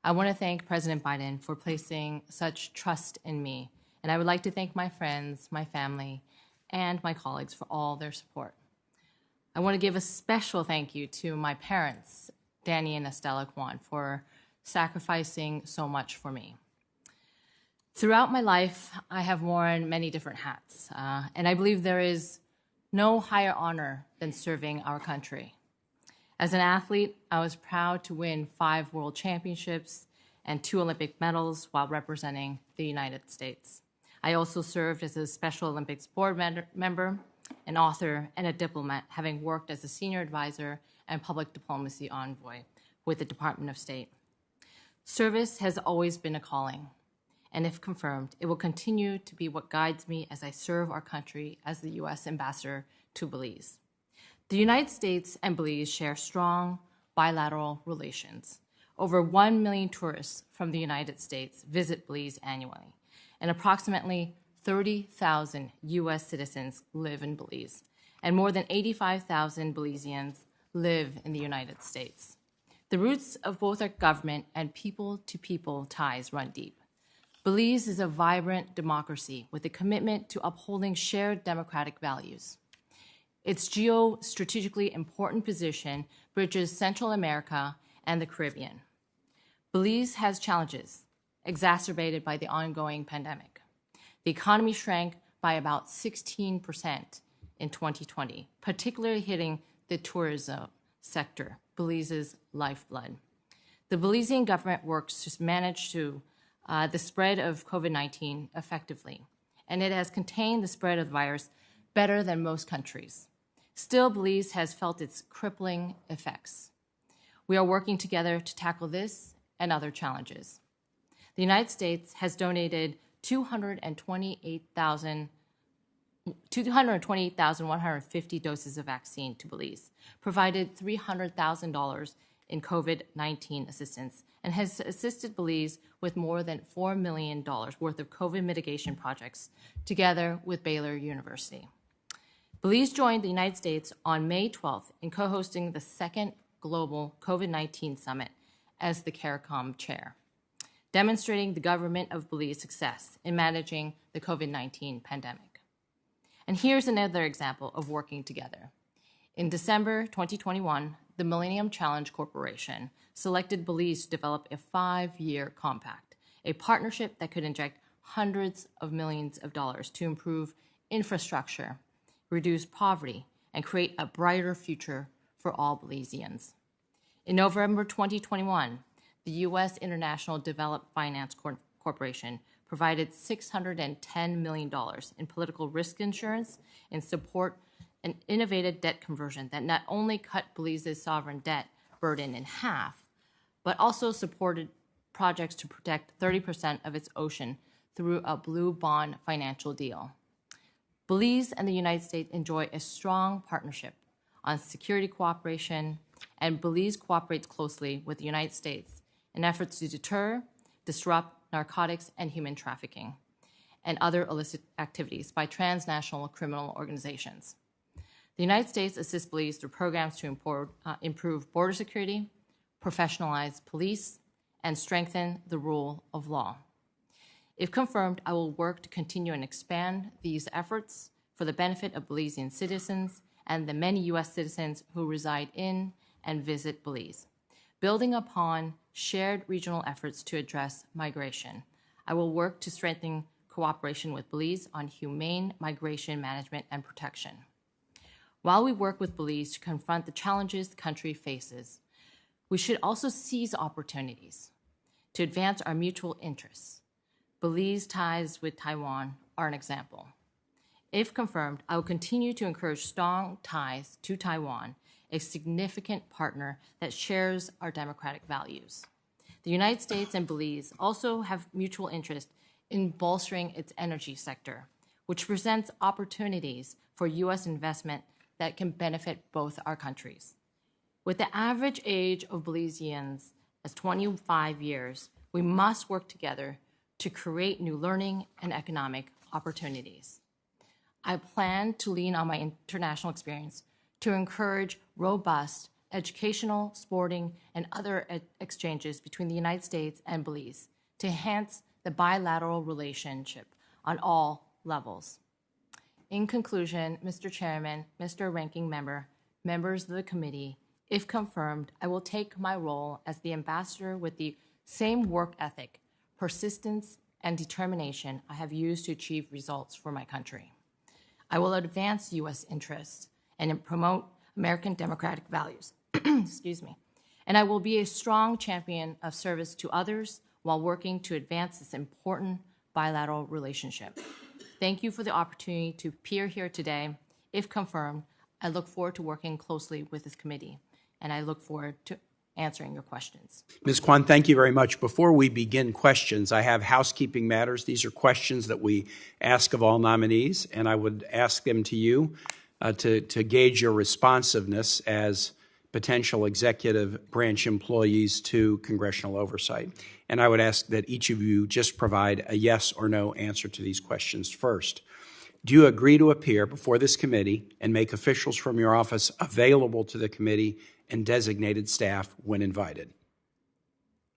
Speaker 7: I want to thank President Biden for placing such trust in me, and I would like to thank my friends, my family, and my colleagues for all their support. I want to give a special thank you to my parents, Danny and Estella Kwan, for sacrificing so much for me. Throughout my life, I have worn many different hats, and I believe there is no higher honor than serving our country. As an athlete, I was proud to win 5 world championships and 2 Olympic medals while representing the United States. I also served as a Special Olympics board member, an author, and a diplomat, having worked as a senior advisor and public diplomacy envoy with the Department of State. Service has always been a calling, and if confirmed, it will continue to be what guides me as I serve our country as the U.S. Ambassador to Belize. The United States and Belize share strong bilateral relations. Over 1 million tourists from the United States visit Belize annually, and approximately 30,000 U.S. citizens live in Belize, and more than 85,000 Belizeans live in the United States. The roots of both our government and people-to-people ties run deep. Belize is a vibrant democracy with a commitment to upholding shared democratic values. Its geostrategically important position bridges Central America and the Caribbean. Belize has challenges exacerbated by the ongoing pandemic. The economy shrank by about 16% in 2020, particularly hitting the tourism sector, Belize's lifeblood. The Belizean government works to manage the spread of COVID-19 effectively, and it has contained the spread of the virus better than most countries. Still, Belize has felt its crippling effects. We are working together to tackle this and other challenges. The United States has donated 228,150 doses of vaccine to Belize, provided $300,000 in COVID-19 assistance, and has assisted Belize with more than $4 million worth of COVID mitigation projects, together with Baylor University. Belize joined the United States on May 12th in co-hosting the second Global COVID-19 Summit as the CARICOM chair, demonstrating the government of Belize's success in managing the COVID-19 pandemic. And here's another example of working together. In December 2021, the Millennium Challenge Corporation selected Belize to develop a 5-year compact, a partnership that could inject hundreds of millions of dollars to improve infrastructure, reduce poverty, and create a brighter future for all Belizeans. In November 2021, the U.S. International Development Finance Corporation provided $610 million in political risk insurance and support an innovative debt conversion that not only cut Belize's sovereign debt burden in half, but also supported projects to protect 30% of its ocean through a blue bond financial deal. Belize and the United States enjoy a strong partnership on security cooperation, and Belize cooperates closely with the United States in efforts to deter, disrupt narcotics and human trafficking, and other illicit activities by transnational criminal organizations. The United States assists Belize through programs to improve border security, professionalize police, and strengthen the rule of law. If confirmed, I will work to continue and expand these efforts for the benefit of Belizean citizens and the many U.S. citizens who reside in and visit Belize. Building upon shared regional efforts to address migration, I will work to strengthen cooperation with Belize on humane migration management and protection. While we work with Belize to confront the challenges the country faces, we should also seize opportunities to advance our mutual interests. Belize ties with Taiwan are an example. If confirmed, I will continue to encourage strong ties to Taiwan, a significant partner that shares our democratic values. The United States and Belize also have mutual interest in bolstering its energy sector, which presents opportunities for U.S. investment that can benefit both our countries. With the average age of Belizeans as 25 years, we must work together to create new learning and economic opportunities. I plan to lean on my international experience to encourage robust educational, sporting, and other exchanges between the United States and Belize to enhance the bilateral relationship on all levels. In conclusion, Mr. Chairman, Mr. Ranking Member, members of the committee, if confirmed, I will take my role as the ambassador with the same work ethic, persistence, and determination I have used to achieve results for my country. I will advance U.S. interests and promote American democratic values. Excuse me. And I will be a strong champion of service to others while working to advance this important bilateral relationship. Thank you for the opportunity to appear here today. If confirmed, I look forward to working closely with this committee, and I look forward to answering your questions.
Speaker 1: Ms. Kwan, thank you very much. Before we begin questions, I have housekeeping matters. These are questions that we ask of all nominees, and I would ask them to you to gauge your responsiveness as potential executive branch employees to congressional oversight. And I would ask that each of you just provide a yes or no answer to these questions first. Do you agree to appear before this committee and make officials from your office available to the committee and designated staff when invited?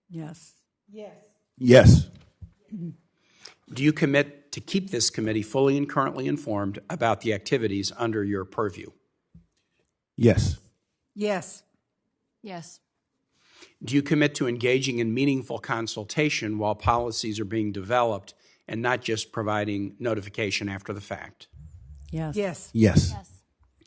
Speaker 4: Yes.
Speaker 5: Yes.
Speaker 6: Yes.
Speaker 1: Do you commit to keep this committee fully and currently informed about the activities under your purview?
Speaker 6: Yes.
Speaker 5: Yes.
Speaker 7: Yes.
Speaker 1: Do you commit to engaging in meaningful consultation while policies are being developed and not just providing notification after the fact?
Speaker 4: Yes.
Speaker 5: Yes.
Speaker 6: Yes.
Speaker 7: Yes.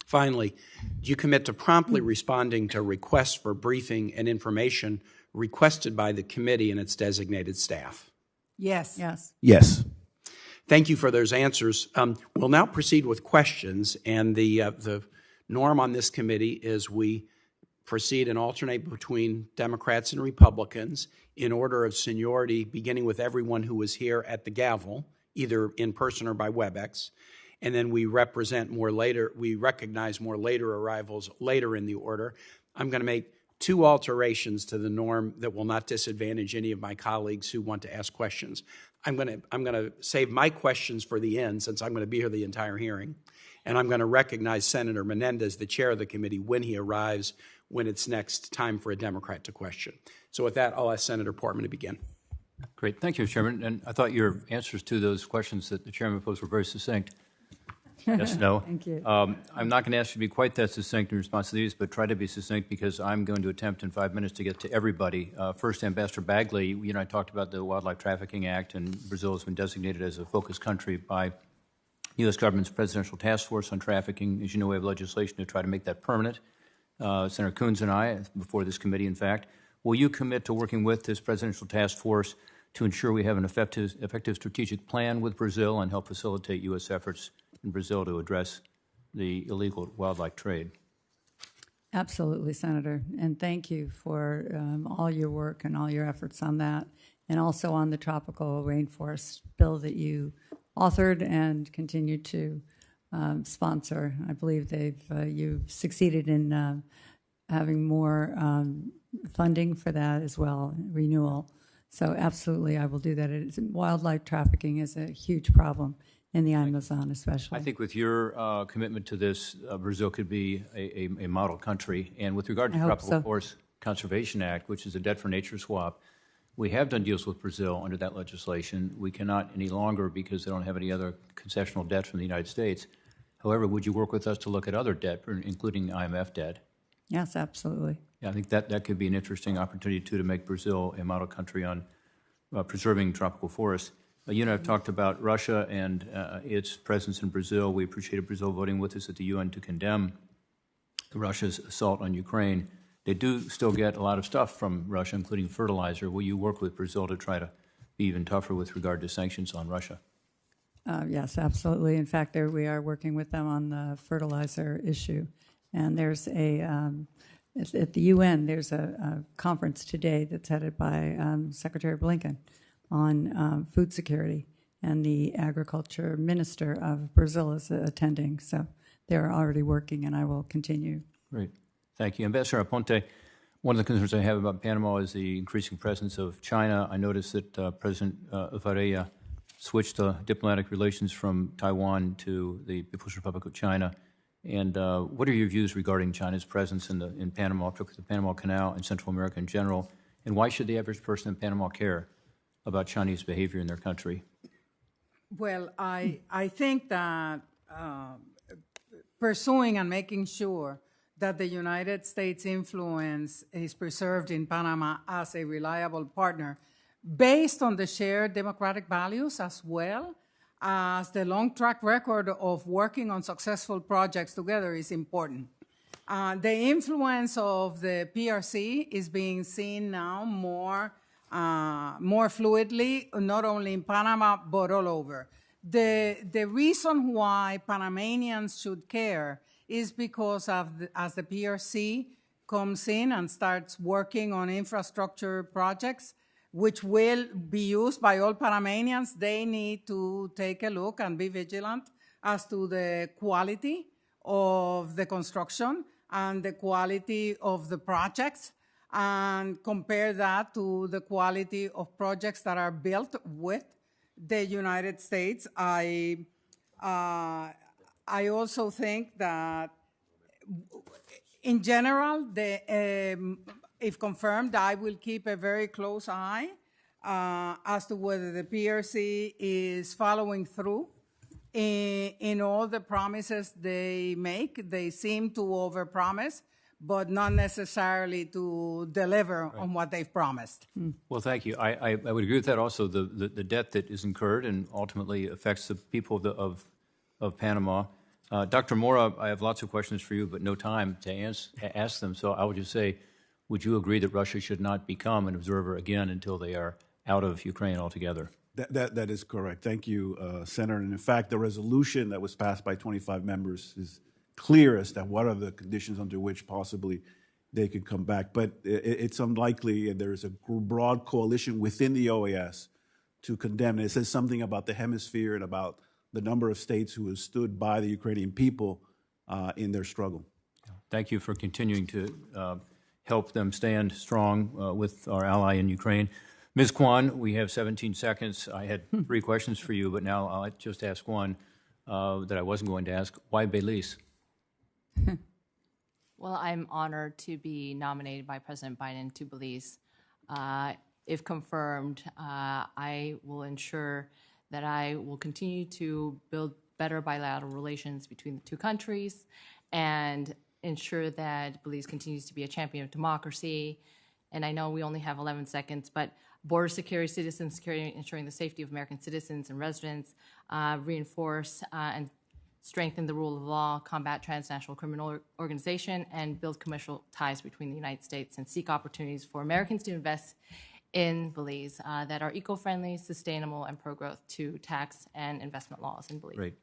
Speaker 1: Finally, do you commit to promptly responding to requests for briefing and information requested by the committee and its designated staff?
Speaker 5: Yes.
Speaker 4: Yes.
Speaker 6: Yes.
Speaker 1: Thank you for those answers. We'll now proceed with questions, and the norm on this committee is we proceed and alternate between Democrats and Republicans in order of seniority, beginning with everyone who was here at the gavel, either in person or by WebEx, and then we recognize more later arrivals later in the order. I'm going to make two alterations to the norm that will not disadvantage any of my colleagues who want to ask questions. I'm going to save my questions for the end, since I'm going to be here the entire hearing, and I'm going to recognize Senator Menendez, the chair of the committee, when he arrives, when it's next time for a Democrat to question. So with that, I'll ask Senator Portman to begin.
Speaker 2: Great. Thank you, Mr. Chairman. And I thought your answers to those questions that the chairman posed were very succinct. Yes, no.
Speaker 4: Thank you.
Speaker 2: I'm not going to ask you to be quite that succinct in response to these, but try to be succinct because I'm going to attempt in 5 minutes to get to everybody. First, Ambassador Bagley, you and I talked about the Wildlife Trafficking Act, and Brazil has been designated as a focus country by U.S. government's Presidential Task Force on Trafficking. As you know, we have legislation to try to make that permanent. Senator Coons and I, before this committee, in fact, will you commit to working with this Presidential Task Force to ensure we have an effective strategic plan with Brazil and help facilitate U.S. efforts in Brazil to address the illegal wildlife trade?
Speaker 4: Absolutely, Senator. And thank you for all your work and all your efforts on that, and also on the tropical rainforest bill that you authored and continue to sponsor. I believe you've succeeded in having more funding for that as well, renewal. So absolutely, I will do that. Wildlife trafficking is a huge problem in the Amazon especially.
Speaker 2: I think with your commitment to this, Brazil could be a model country. And with regard to the Tropical Forest Conservation Act, which is a debt for nature swap, we have done deals with Brazil under that legislation. We cannot any longer because they don't have any other concessional debt from the United States. However, would you work with us to look at other debt, including IMF debt?
Speaker 4: Yes, absolutely.
Speaker 2: Yeah, I think that could be an interesting opportunity, too, to make Brazil a model country on preserving tropical forests. You and I have talked about Russia and its presence in Brazil. We appreciated Brazil voting with us at the UN to condemn Russia's assault on Ukraine. They do still get a lot of stuff from Russia, including fertilizer. Will you work with Brazil to try to be even tougher with regard to sanctions on Russia?
Speaker 4: Yes, absolutely. In fact, we are working with them on the fertilizer issue. And there's a at the UN, there's a conference today that's headed by Secretary Blinken on food security, and the agriculture minister of Brazil is attending. So they're already working, and I will continue.
Speaker 2: Great. Thank you. Ambassador Aponte, one of the concerns I have about Panama is the increasing presence of China. I noticed that President Varela switched diplomatic relations from Taiwan to the People's Republic of China. And what are your views regarding China's presence in Panama, particularly the Panama Canal and Central America in general? And why should the average person in Panama care about Chinese behavior in their country?
Speaker 5: Well, I think that pursuing and making sure that the United States influence is preserved in Panama as a reliable partner based on the shared democratic values as well as the long track record of working on successful projects together is important. The influence of the PRC is being seen now more fluidly, not only in Panama, but all over. The reason why Panamanians should care is because as the PRC comes in and starts working on infrastructure projects, which will be used by all Panamanians, they need to take a look and be vigilant as to the quality of the construction and the quality of the projects, and compare that to the quality of projects that are built with the United States. I also think that, in general, if confirmed, I will keep a very close eye as to whether the PRC is following through in all the promises they make. They seem to overpromise, but not necessarily to deliver on what they've promised.
Speaker 2: Well, thank you. I would agree with that also. The debt that is incurred and ultimately affects the people of Panama. Dr. Mora, I have lots of questions for you, but no time to ask them. So I would just say, would you agree that Russia should not become an observer again until they are out of Ukraine altogether?
Speaker 6: That is correct. Thank you, Senator. And in fact, the resolution that was passed by 25 members is clear as to what are the conditions under which possibly they could come back. But it's unlikely, and there is a broad coalition within the OAS to condemn it. It says something about the Hemisphere and about the number of states who have stood by the Ukrainian people in their struggle.
Speaker 2: Thank you for continuing to help them stand strong with our ally in Ukraine. Ms. Kwan, we have 17 seconds. I had 3 questions for you, but now I'll just ask one that I wasn't going to ask. Why Belize?
Speaker 7: Well, I'm honored to be nominated by President Biden to Belize. If confirmed, I will ensure that I will continue to build better bilateral relations between the two countries and ensure that Belize continues to be a champion of democracy. And I know we only have 11 seconds, but border security, citizen security, ensuring the safety of American citizens and residents, reinforce and strengthen the rule of law, combat transnational criminal organization, and build commercial ties between the United States and seek opportunities for Americans to invest in Belize that are eco-friendly, sustainable, and pro-growth to tax and investment laws in Belize.
Speaker 2: Great.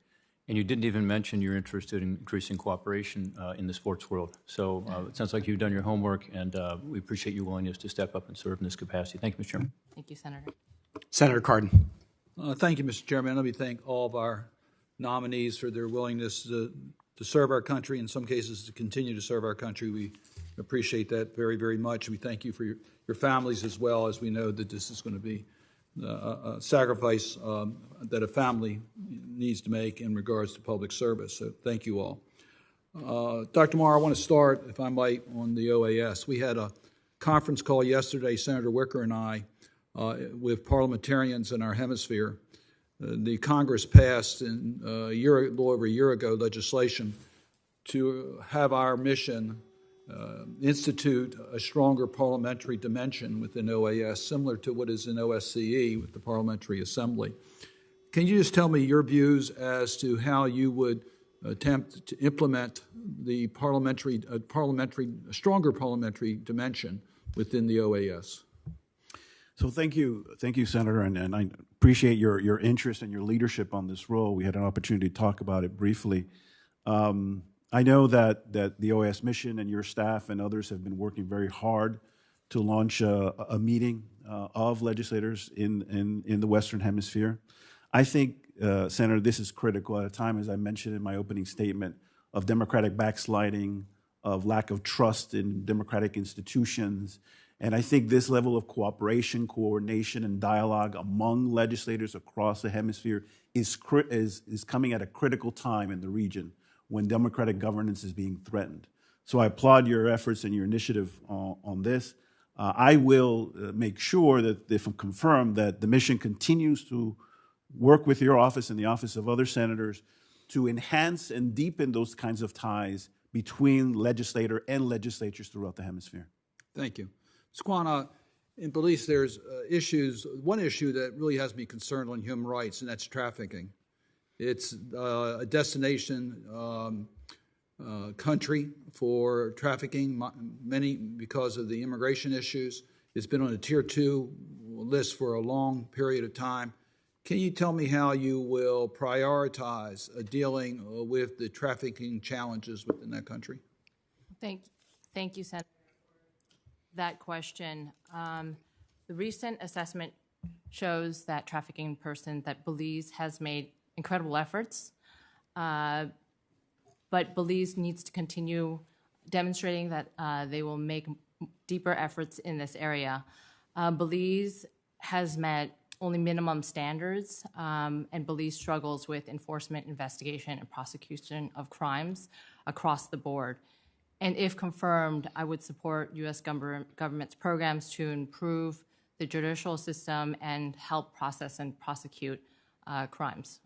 Speaker 2: And you didn't even mention you're interested in increasing cooperation in the sports world. So it sounds like you've done your homework, and we appreciate your willingness to step up and serve in this capacity. Thank you, Mr. Chairman.
Speaker 7: Thank you, Senator.
Speaker 1: Senator Cardin.
Speaker 8: Thank you, Mr. Chairman. Let me thank all of our nominees for their willingness to serve our country, in some cases to continue to serve our country. We appreciate that very, very much. We thank you for your families as well, as we know that this is going to be a sacrifice that a family needs to make in regards to public service. So thank you all. Dr. Marr, I want to start, if I might, on the OAS. We had a conference call yesterday, Senator Wicker and I, with parliamentarians in our hemisphere. The Congress passed a little over a year ago legislation to have our mission institute a stronger parliamentary dimension within OAS, similar to what is in OSCE with the Parliamentary Assembly. Can you just tell me your views as to how you would attempt to implement the stronger parliamentary dimension within the OAS?
Speaker 6: So thank you, Senator, and I appreciate your interest and your leadership on this role. We had an opportunity to talk about it briefly. I know that the OAS mission and your staff and others have been working very hard to launch a meeting of legislators in the Western Hemisphere. I think, Senator, this is critical at a time, as I mentioned in my opening statement, of democratic backsliding, of lack of trust in democratic institutions. And I think this level of cooperation, coordination, and dialogue among legislators across the hemisphere is coming at a critical time in the region when democratic governance is being threatened. So I applaud your efforts and your initiative on this. I will make sure that, if confirmed, that the mission continues to work with your office and the office of other senators to enhance and deepen those kinds of ties between legislator and legislatures throughout the hemisphere.
Speaker 8: Thank you. Ms. Kwan, in Belize, there's one issue that really has me concerned on human rights, and that's trafficking. It's a destination country for trafficking, many because of the immigration issues. It's been on a Tier 2 list for a long period of time. Can you tell me how you will prioritize dealing with the trafficking challenges within that country?
Speaker 7: Thank you, Senator, for that question. The recent assessment shows that trafficking person that Belize has made incredible efforts, but Belize needs to continue demonstrating that they will make deeper efforts in this area. Belize has met only minimum standards, and Belize struggles with enforcement, investigation, and prosecution of crimes across the board. And if confirmed, I would support U.S. government's programs to improve the judicial system and help process and prosecute crimes.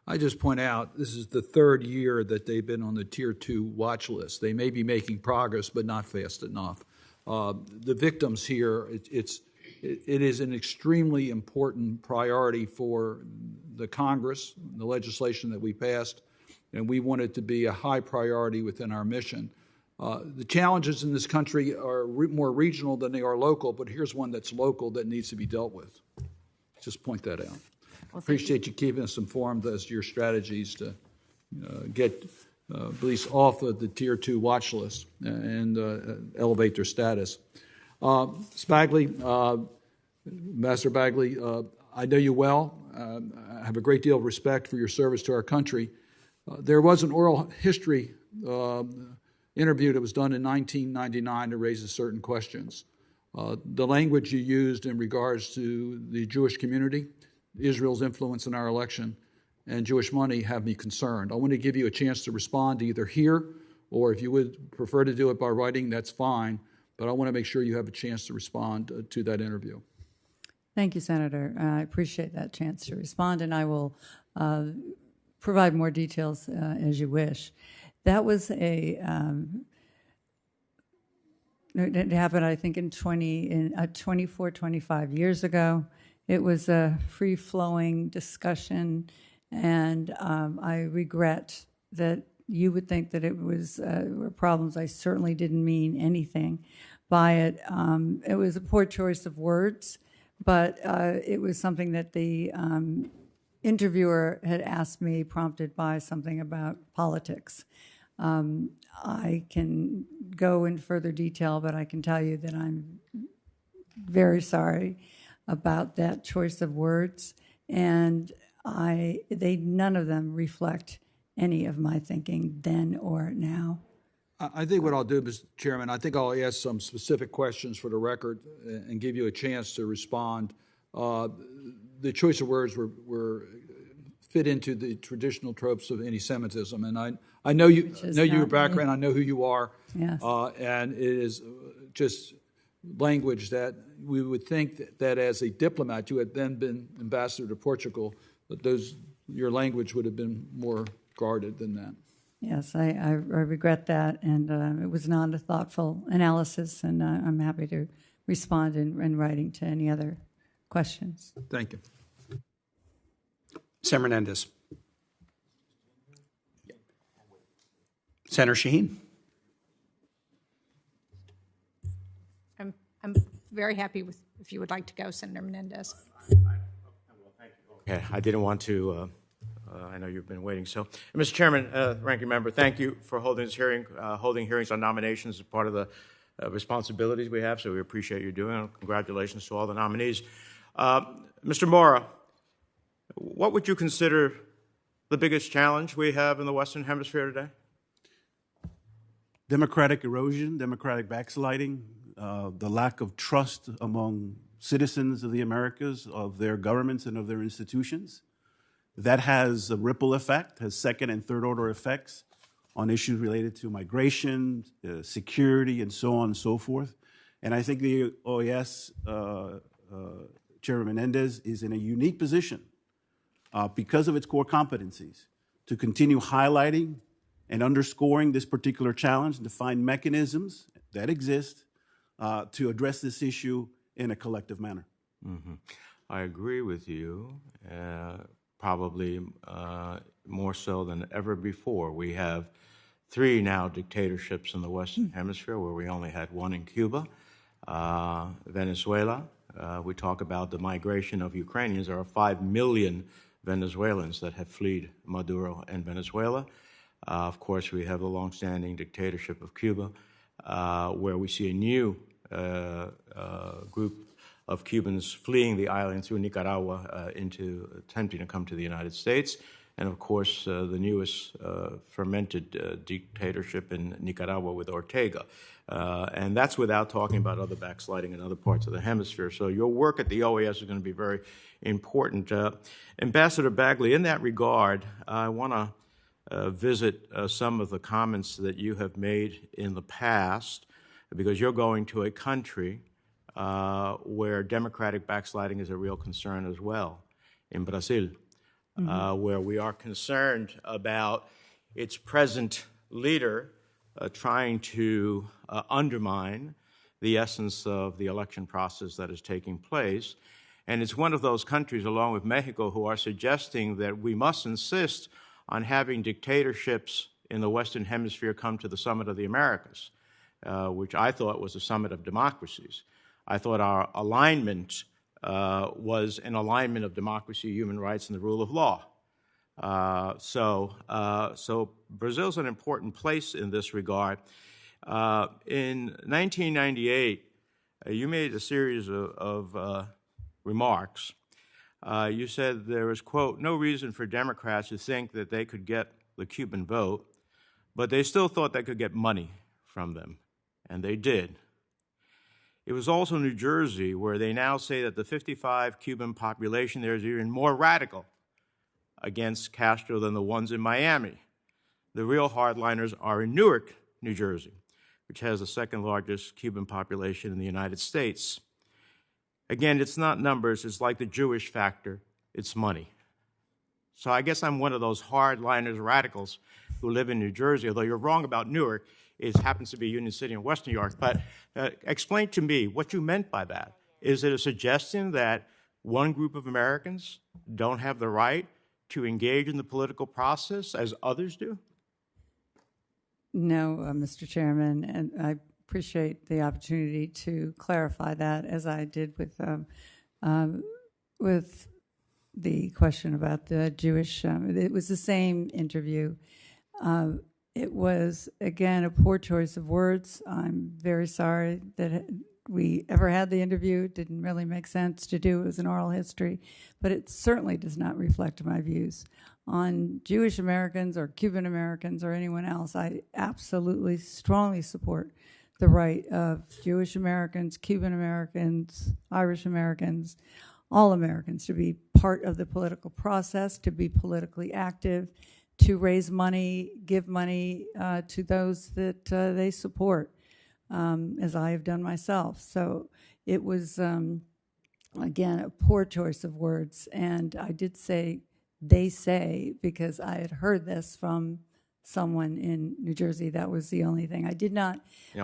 Speaker 8: I just point out, this is the third year that they've been on the Tier 2 watch list. They may be making progress, but not fast enough. The victims here, it is an extremely important priority for the Congress, the legislation that we passed, and we want it to be a high priority within our mission. The challenges in this country are more regional than they are local, but here's one that's local that needs to be dealt with. Just point that out.
Speaker 7: Well,
Speaker 8: appreciate you keeping us informed as to your strategies to get Belize off of the Tier 2 watch list and elevate their status. Ms. Bagley, Ambassador Bagley, I know you well. I have a great deal of respect for your service to our country. There was an oral history interview that was done in 1999 to raise certain questions. The language you used in regards to the Jewish community, Israel's influence in our election, and Jewish money have me concerned. I want to give you a chance to respond either here, or if you would prefer to do it by writing, that's fine, but I want to make sure you have a chance to respond to that interview.
Speaker 4: Thank you, Senator. I appreciate that chance to respond, and I will provide more details as you wish. That was it happened, I think, 24, 25 years ago. It was a free-flowing discussion, and I regret that you would think that it was were problems. I certainly didn't mean anything by it. It was a poor choice of words, but it was something that the interviewer had asked me, prompted by something about politics. I can go in further detail, but I can tell you that I'm very sorry about that choice of words, and none of them reflect any of my thinking then or now.
Speaker 8: I think what I'll do, Mr. Chairman, I think I'll ask some specific questions for the record and give you a chance to respond. The choice of words were fit into the traditional tropes of anti-Semitism, and I know your background. I know who you are,
Speaker 4: yes.
Speaker 8: And it is just language that we would think that as a diplomat, you had then been ambassador to Portugal, that your language would have been more guarded than that.
Speaker 4: Yes, I regret that, and it was not a thoughtful analysis, and I'm happy to respond in writing to any other questions.
Speaker 8: Thank you.
Speaker 1: Senator Menendez. Senator Shaheen.
Speaker 9: I'm very happy if you would like to go, Senator Menendez.
Speaker 10: Okay, I didn't want to I know you've been waiting. So, Mr. Chairman, Ranking Member, thank you for holding this hearing. Holding hearings on nominations is part of the responsibilities we have, so we appreciate you doing it. Congratulations to all the nominees. Mr. Mora, what would you consider the biggest challenge we have in the Western Hemisphere today?
Speaker 6: Democratic erosion, democratic backsliding, the lack of trust among citizens of the Americas, of their governments and of their institutions. That has a ripple effect, has second and third order effects on issues related to migration, security, and so on and so forth. And I think the OAS, Chairman Menendez, is in a unique position because of its core competencies to continue highlighting and underscoring this particular challenge and to find mechanisms that exist to address this issue in a collective manner.
Speaker 10: Mm-hmm. I agree with you. Probably more so than ever before. We have 3 now dictatorships in the Western Hemisphere, where we only had 1 in Cuba. Venezuela, we talk about the migration of Ukrainians. There are 5 million Venezuelans that have fled Maduro and Venezuela. Of course, we have the longstanding dictatorship of Cuba, where we see a new group of Cubans fleeing the island through Nicaragua into attempting to come to the United States. And of course, the newest fermented dictatorship in Nicaragua with Ortega. And that's without talking about other backsliding in other parts of the hemisphere. So your work at the OAS is going to be very important. Ambassador Bagley, in that regard, I want to visit some of the comments that you have made in the past, because you're going to a country where democratic backsliding is a real concern as well, in Brazil, where we are concerned about its present leader trying to undermine the essence of the election process that is taking place. And it's one of those countries, along with Mexico, who are suggesting that we must insist on having dictatorships in the Western Hemisphere come to the Summit of the Americas, which I thought was a summit of democracies. I thought our alignment was an alignment of democracy, human rights, and the rule of law. So Brazil's an important place in this regard. In 1998, you made a series of remarks. You said there was, quote, no reason for Democrats to think that they could get the Cuban vote, but they still thought they could get money from them, and they did. It was also New Jersey, where they now say that the 55 Cuban population there is even more radical against Castro than the ones in Miami. The real hardliners are in Newark, New Jersey, which has the 2nd largest Cuban population in the United States. Again, it's not numbers, it's like the Jewish factor, it's money. So I guess I'm one of those hardliners, radicals who live in New Jersey, although you're wrong about Newark. It happens to be Union City in West New York. But explain to me what you meant by that. Is it a suggestion that one group of Americans don't have the right to engage in the political process as others do?
Speaker 4: No, Mr. Chairman, and I appreciate the opportunity to clarify that, as I did with the question about the Jewish. It was the same interview. It was, again, a poor choice of words. I'm very sorry that we ever had the interview. It didn't really make sense to do. It was an oral history, but it certainly does not reflect my views on Jewish Americans or Cuban Americans or anyone else. I absolutely strongly support the right of Jewish Americans, Cuban Americans, Irish Americans, all Americans to be part of the political process, to be politically active, to raise money, give money to those that they support, as I have done myself. So it was, again, a poor choice of words. And I did say, they say, because I had heard this from someone in New Jersey. That was the only thing. I did not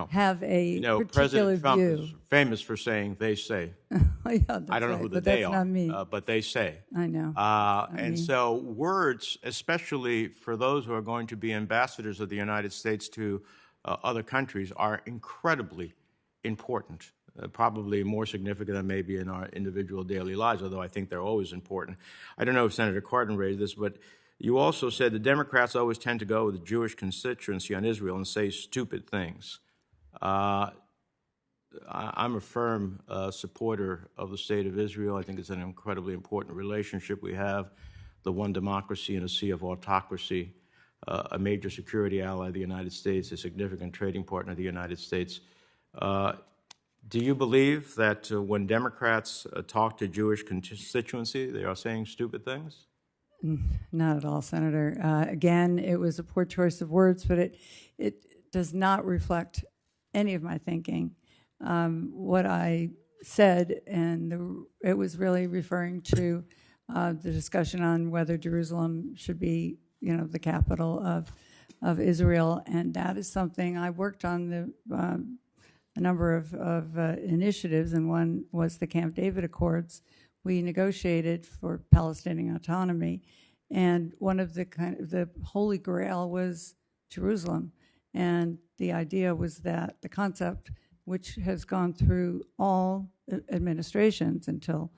Speaker 4: have a particular
Speaker 10: President Trump
Speaker 4: view.
Speaker 10: is famous for saying, they say.
Speaker 4: Yeah, that's
Speaker 10: I don't know
Speaker 4: right,
Speaker 10: who the
Speaker 4: but
Speaker 10: they
Speaker 4: that's
Speaker 10: are,
Speaker 4: not me.
Speaker 10: but they say.
Speaker 4: I know.
Speaker 10: And so words, especially for those who are going to be ambassadors of the United States to other countries, are incredibly important, probably more significant than maybe in our individual daily lives, although I think they're always important. I don't know if Senator Cardin raised this, but You also said the Democrats always tend to go with the Jewish constituency on Israel and say stupid things. I'm a firm supporter of the State of Israel. I think it's an incredibly important relationship we have, the one democracy in a sea of autocracy, a major security ally of the United States, a significant trading partner of the United States. Do you believe that when Democrats talk to Jewish constituency, they are saying stupid things?
Speaker 4: Not at all, Senator. Again, it was a poor choice of words, but it does not reflect any of my thinking. What I said, and it was really referring to the discussion on whether Jerusalem should be, the capital of Israel, and that is something I worked on a number of initiatives, and one was the Camp David Accords. We negotiated for Palestinian autonomy, and one of the holy grail was Jerusalem, and the idea was that the concept, which has gone through all administrations until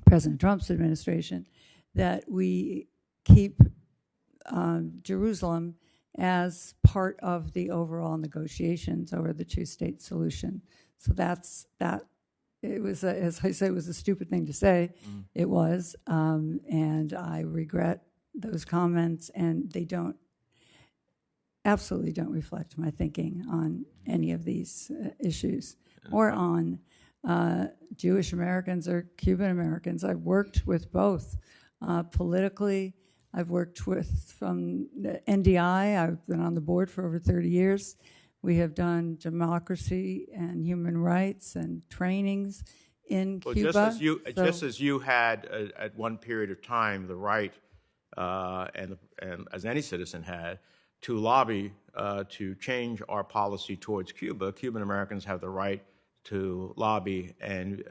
Speaker 4: President Trump's administration, that we keep Jerusalem as part of the overall negotiations over the two-state solution. So that's that. It was, as I say, it was a stupid thing to say. It was, and I regret those comments, and they absolutely don't reflect my thinking on any of these issues or on Jewish Americans or Cuban Americans. I've worked with both politically. I've worked with from the NDI. I've been on the board for over 30 years. We have done democracy and human rights and trainings in Cuba.
Speaker 10: Just as you had at one period of time the right, and as any citizen had, to lobby to change our policy towards Cuba, Cuban Americans have the right to lobby and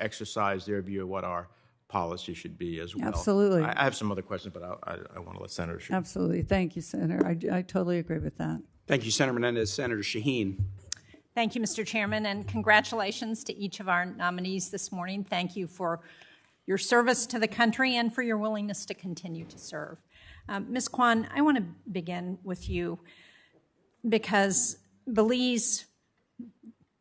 Speaker 10: exercise their view of what our policy should be as well.
Speaker 4: Absolutely.
Speaker 10: I have some other questions, but I want to let Senator Shaheen.
Speaker 4: Absolutely. Thank you, Senator. I totally agree with that.
Speaker 1: Thank you, Senator Menendez. Senator Shaheen.
Speaker 9: Thank you, Mr. Chairman, and congratulations to each of our nominees this morning. Thank you for your service to the country and for your willingness to continue to serve. Ms. Kwan, I want to begin with you because Belize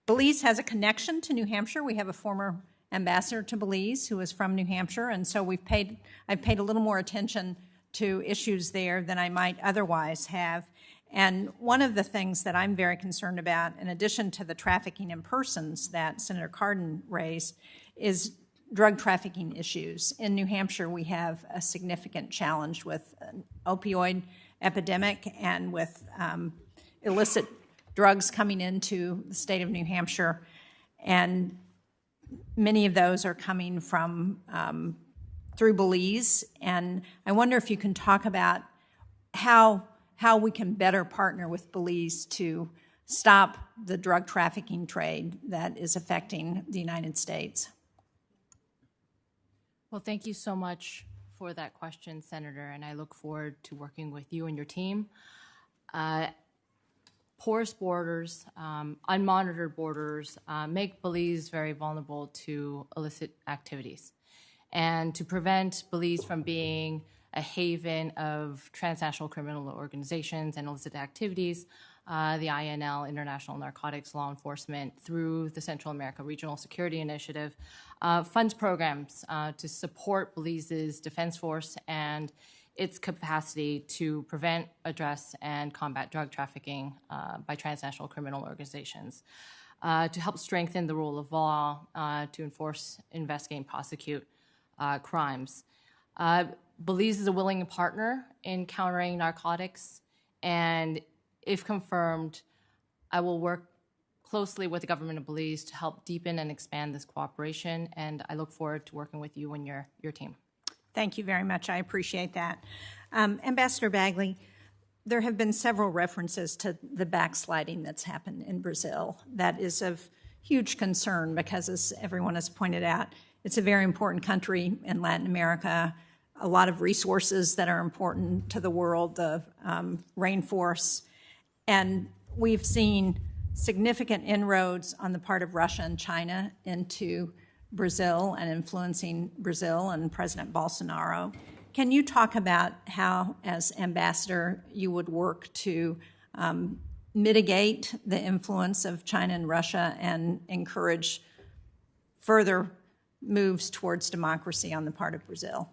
Speaker 9: has a connection to New Hampshire. We have a former ambassador to Belize who is from New Hampshire, and so I've paid a little more attention to issues there than I might otherwise have. And one of the things that I'm very concerned about, in addition to the trafficking in persons that Senator Cardin raised, is drug trafficking issues. In New Hampshire, we have a significant challenge with an opioid epidemic and with illicit drugs coming into the state of New Hampshire. And many of those are coming from through Belize. And I wonder if you can talk about how we can better partner with Belize to stop the drug trafficking trade that is affecting the United States.
Speaker 7: Well, thank you so much for that question, Senator, and I look forward to working with you and your team. Porous borders, unmonitored borders, make Belize very vulnerable to illicit activities. And to prevent Belize from being a haven of transnational criminal organizations and illicit activities, the INL, International Narcotics Law Enforcement, through the Central America Regional Security Initiative, funds programs to support Belize's defense force and its capacity to prevent, address, and combat drug trafficking by transnational criminal organizations, to help strengthen the rule of law, to enforce, investigate, and prosecute crimes. Belize is a willing partner in countering narcotics, and if confirmed, I will work closely with the government of Belize to help deepen and expand this cooperation, and I look forward to working with you and your team.
Speaker 9: Thank you very much. I appreciate that. Ambassador Bagley, there have been several references to the backsliding that's happened in Brazil. That is of huge concern because, as everyone has pointed out, it's a very important country in Latin America, a lot of resources that are important to the world, the rainforests, and we've seen significant inroads on the part of Russia and China into Brazil and influencing Brazil and President Bolsonaro. Can you talk about how, as ambassador, you would work to mitigate the influence of China and Russia and encourage further moves towards democracy on the part of Brazil?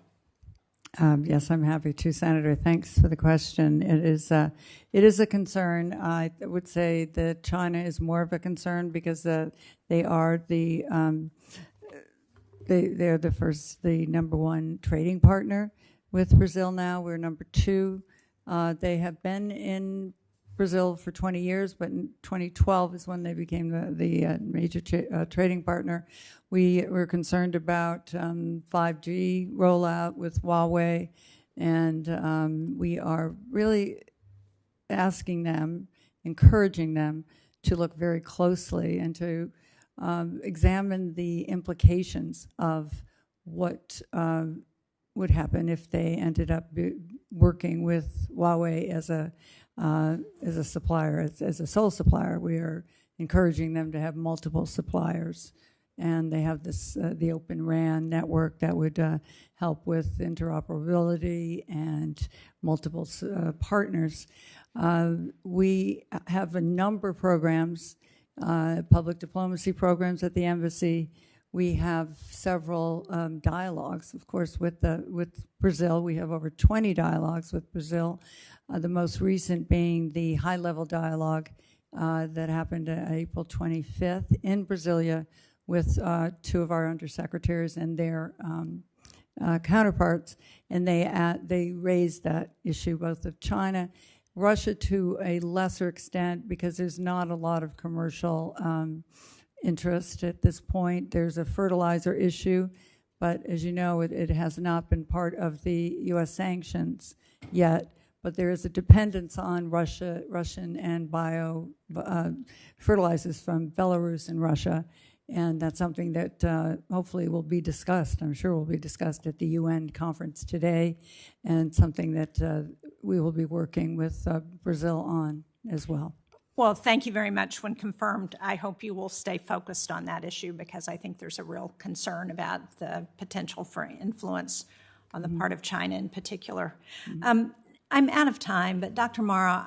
Speaker 4: Yes, I'm happy to, Senator. Thanks for the question. It is a concern. I would say that China is more of a concern because they are the number one trading partner with Brazil now. We're number two. They have been in Brazil for 20 years, but in 2012 is when they became the major trading partner. We were concerned about 5G rollout with Huawei, and we are really asking them, encouraging them to look very closely and to examine the implications of what would happen if they ended up working with Huawei as a supplier, as a sole supplier. We are encouraging them to have multiple suppliers, and they have this the Open RAN network that would help with interoperability and multiple partners. We have a number of programs, public diplomacy programs at the embassy. We have several dialogues, of course, with Brazil. We have over 20 dialogues with Brazil. The most recent being the high-level dialogue that happened April 25th in Brasilia with two of our undersecretaries and their counterparts, and they raised that issue both of China, Russia to a lesser extent because there's not a lot of commercial interest at this point. There's a fertilizer issue, but as you know, it has not been part of the U.S. sanctions yet. But there is a dependence on Russian and bio fertilizers from Belarus and Russia, and that's something that hopefully will be discussed. I'm sure will be discussed at the UN conference today, and something that we will be working with Brazil on as well.
Speaker 9: Well, thank you very much. When confirmed, I hope you will stay focused on that issue because I think there's a real concern about the potential for influence on the part of China in particular. I'm out of time, but Dr. Mara,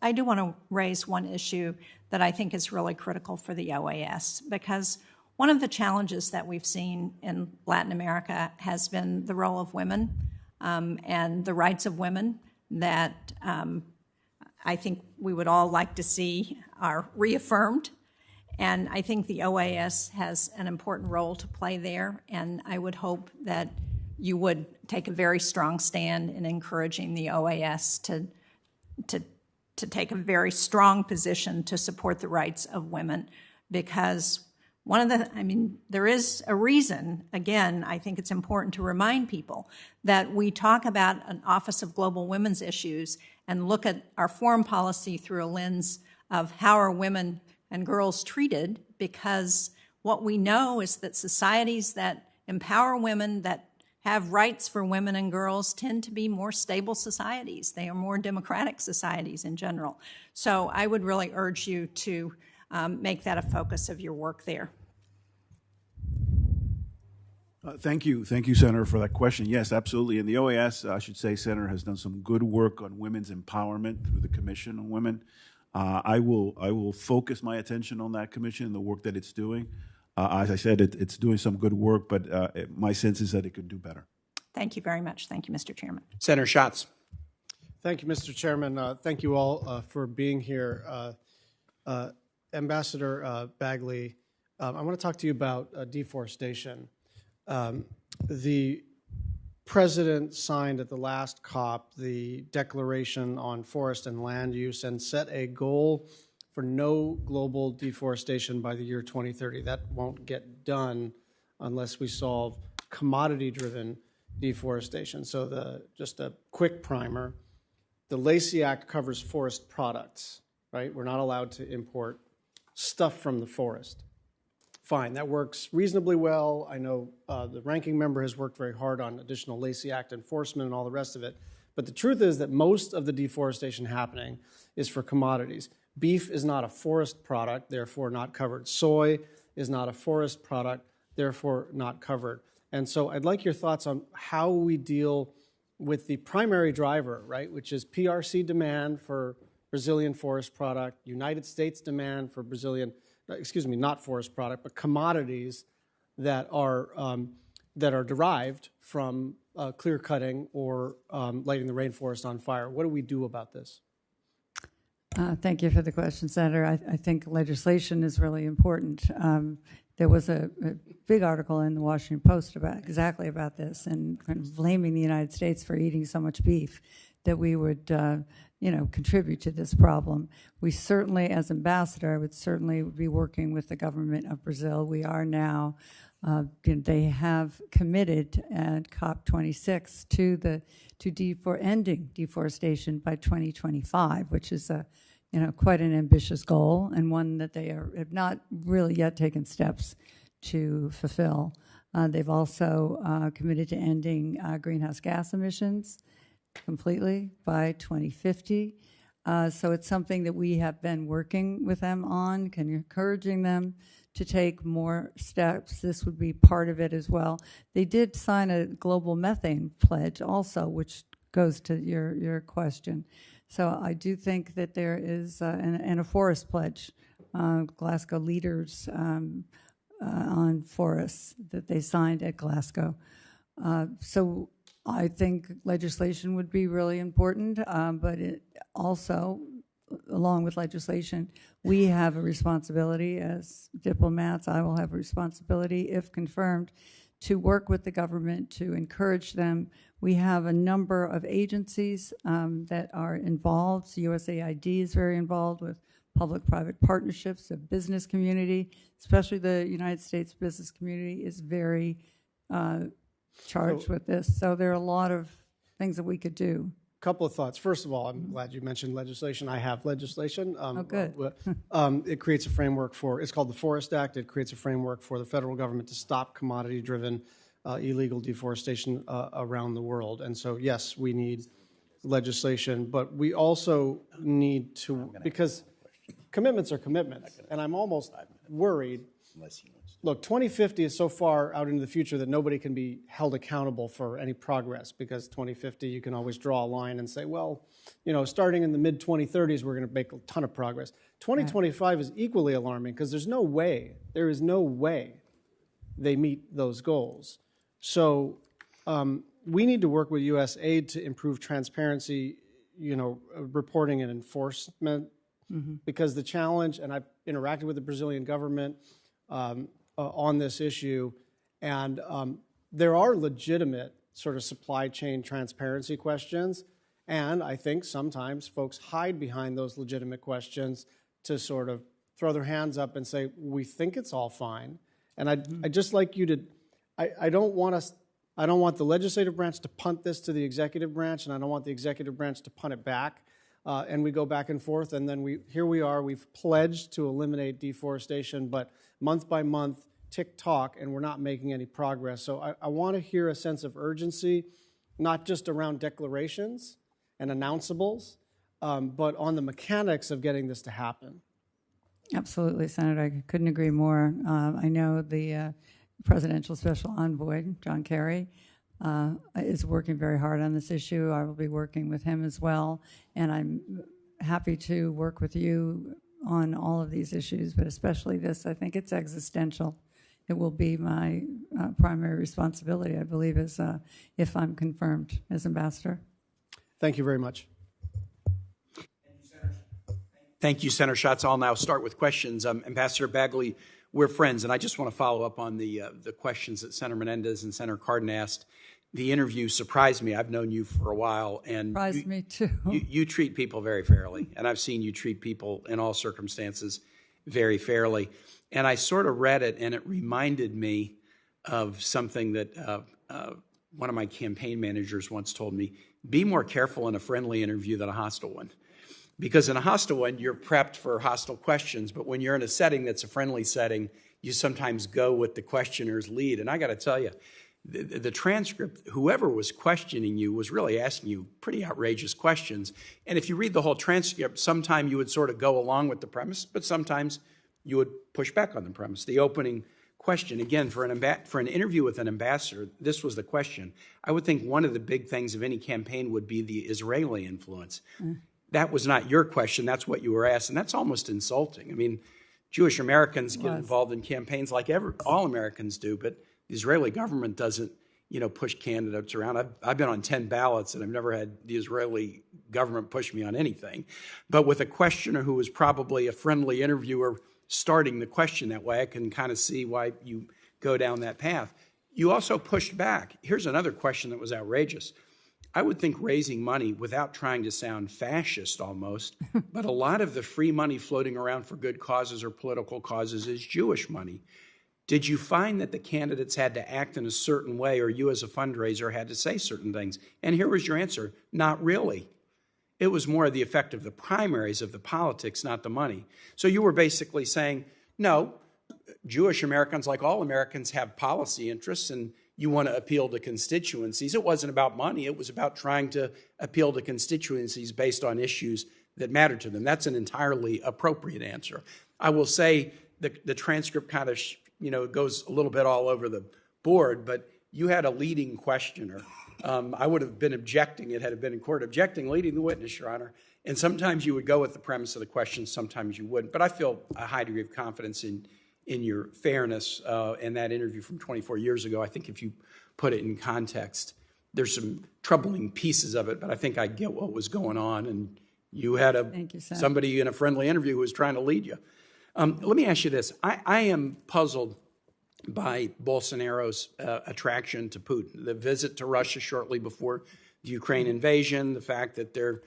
Speaker 9: I do want to raise one issue that I think is really critical for the OAS, because one of the challenges that we've seen in Latin America has been the role of women and the rights of women that I think we would all like to see are reaffirmed. And I think the OAS has an important role to play there, and I would hope that you would take a very strong stand in encouraging the OAS to take a very strong position to support the rights of women, because there is a reason, again, I think it's important to remind people that we talk about an Office of Global Women's Issues and look at our foreign policy through a lens of how are women and girls treated, because what we know is that societies that empower women, that have rights for women and girls, tend to be more stable societies. They are more democratic societies in general. So I would really urge you to make that a focus of your work there.
Speaker 6: Thank you, Senator, for that question. Yes, absolutely. And the OAS, I should say, Senator, has done some good work on women's empowerment through the Commission on Women. I will focus my attention on that commission and the work that it's doing. As I said, it's doing some good work, but my sense is that it could do better.
Speaker 9: Thank you very much. Thank you, Mr. Chairman.
Speaker 1: Senator Schatz.
Speaker 11: Thank you, Mr. Chairman. Thank you all for being here. Ambassador Bagley, I want to talk to you about deforestation. The President signed at the last COP the Declaration on Forest and Land Use and set a goal for no global deforestation by the year 2030. That won't get done unless we solve commodity-driven deforestation. So just a quick primer, the Lacey Act covers forest products, right? We're not allowed to import stuff from the forest. Fine, that works reasonably well. I know the ranking member has worked very hard on additional Lacey Act enforcement and all the rest of it. But the truth is that most of the deforestation happening is for commodities. Beef is not a forest product, therefore not covered. Soy is not a forest product, therefore not covered. And so I'd like your thoughts on how we deal with the primary driver, right, which is PRC demand for Brazilian forest product, United States demand for Brazilian, not forest product, but commodities that are derived from clear cutting or lighting the rainforest on fire. What do we do about this?
Speaker 4: Thank you for the question, Senator. I think legislation is really important. There was a big article in the Washington Post exactly about this, and kind of blaming the United States for eating so much beef, that we would, contribute to this problem. We certainly, as ambassador, I would certainly be working with the government of Brazil. We are now. They have committed at COP26 to ending deforestation by 2025, which is quite an ambitious goal, and one that they have not really yet taken steps to fulfill. They've also committed to ending greenhouse gas emissions completely by 2050. So it's something that we have been working with them on, encouraging them to take more steps. This would be part of it as well. They did sign a global methane pledge also, which goes to your question. So I do think that there is, and a forest pledge, Glasgow leaders on forests that they signed at Glasgow. So I think legislation would be really important, but it also, along with legislation, we have a responsibility as diplomats. I will have a responsibility, if confirmed, to work with the government to encourage them. We have a number of agencies that are involved. USAID is very involved with public-private partnerships. The business community, especially the United States business community, is very charged with this. So there are a lot of things that we could do.
Speaker 11: Couple of thoughts. First of all, I'm glad you mentioned legislation. I have legislation.
Speaker 4: Good.
Speaker 11: It creates a framework it's called the Forest Act. It creates a framework for the federal government to stop commodity-driven illegal deforestation around the world. And so, yes, we need legislation, but we also need to, because commitments are commitments, and I'm almost worried. Look, 2050 is so far out into the future that nobody can be held accountable for any progress, because 2050, you can always draw a line and say, well, starting in the mid-2030s, we're going to make a ton of progress. 2025 is equally alarming, because there is no way they meet those goals. So we need to work with U.S. aid to improve transparency, reporting and enforcement, because the challenge, and I've interacted with the Brazilian government on this issue, and there are legitimate sort of supply chain transparency questions, and I think sometimes folks hide behind those legitimate questions to sort of throw their hands up and say, we think it's all fine. And I'd just like you to, I don't want the legislative branch to punt this to the executive branch, and I don't want the executive branch to punt it back, and we go back and forth, and then here we are, we've pledged to eliminate deforestation, but month by month, tick-tock, and we're not making any progress. So I want to hear a sense of urgency, not just around declarations and announceables, but on the mechanics of getting this to happen.
Speaker 4: Absolutely, Senator. I couldn't agree more. I know the Presidential Special Envoy, John Kerry, is working very hard on this issue. I will be working with him as well, and I'm happy to work with you on all of these issues, but especially this. I think it's existential. It will be my primary responsibility, I believe, if I'm confirmed as ambassador.
Speaker 11: Thank you very much.
Speaker 1: Thank you, Senator Schatz. I'll now start with questions. Ambassador Bagley, we're friends, and I just want to follow up on the questions that Senator Menendez and Senator Cardin asked. The interview surprised me. I've known you for a while, and
Speaker 4: surprised me too.
Speaker 1: You treat people very fairly, and I've seen you treat people in all circumstances very fairly. And I sort of read it, and it reminded me of something that one of my campaign managers once told me: be more careful in a friendly interview than a hostile one. Because in a hostile one, you're prepped for hostile questions, but when you're in a setting that's a friendly setting, you sometimes go with the questioner's lead. And I got to tell you, the transcript, whoever was questioning you was really asking you pretty outrageous questions. And if you read the whole transcript, sometimes you would sort of go along with the premise, but sometimes you would push back on the premise. The opening question. Again, for an interview with an ambassador, this was the question. I would think one of the big things of any campaign would be the Israeli influence. That was not your question. That's what you were asked, and that's almost insulting. I mean, Jewish Americans get involved in campaigns like all Americans do, but the Israeli government doesn't, push candidates around. I've been on 10 ballots, and I've never had the Israeli government push me on anything. But with a questioner who was probably a friendly interviewer starting the question that way, I can kind of see why you go down that path. You also pushed back. Here's another question that was outrageous. I would think raising money, without trying to sound fascist almost, but a lot of the free money floating around for good causes or political causes is Jewish money. Did you find that the candidates had to act in a certain way, or you as a fundraiser had to say certain things? And here was your answer: not really. It was more the effect of the primaries, of the politics, not the money. So you were basically saying, no, Jewish Americans, like all Americans, have policy interests, and you want to appeal to constituencies. It wasn't about money. It was about trying to appeal to constituencies based on issues that matter to them. That's an entirely appropriate answer. I will say the transcript kind of, goes a little bit all over the board, but you had a leading questioner. I would have been objecting, it had been in court, leading the witness, Your Honor. And sometimes you would go with the premise of the question, sometimes you wouldn't. But I feel a high degree of confidence in your fairness in that interview from 24 years ago. I think if you put it in context, there's some troubling pieces of it, but I think I get what was going on. And you had somebody in a friendly interview who was trying to lead you. Let me ask you this. I am puzzled by Bolsonaro's attraction to Putin, the visit to Russia shortly before the Ukraine invasion, the fact that they're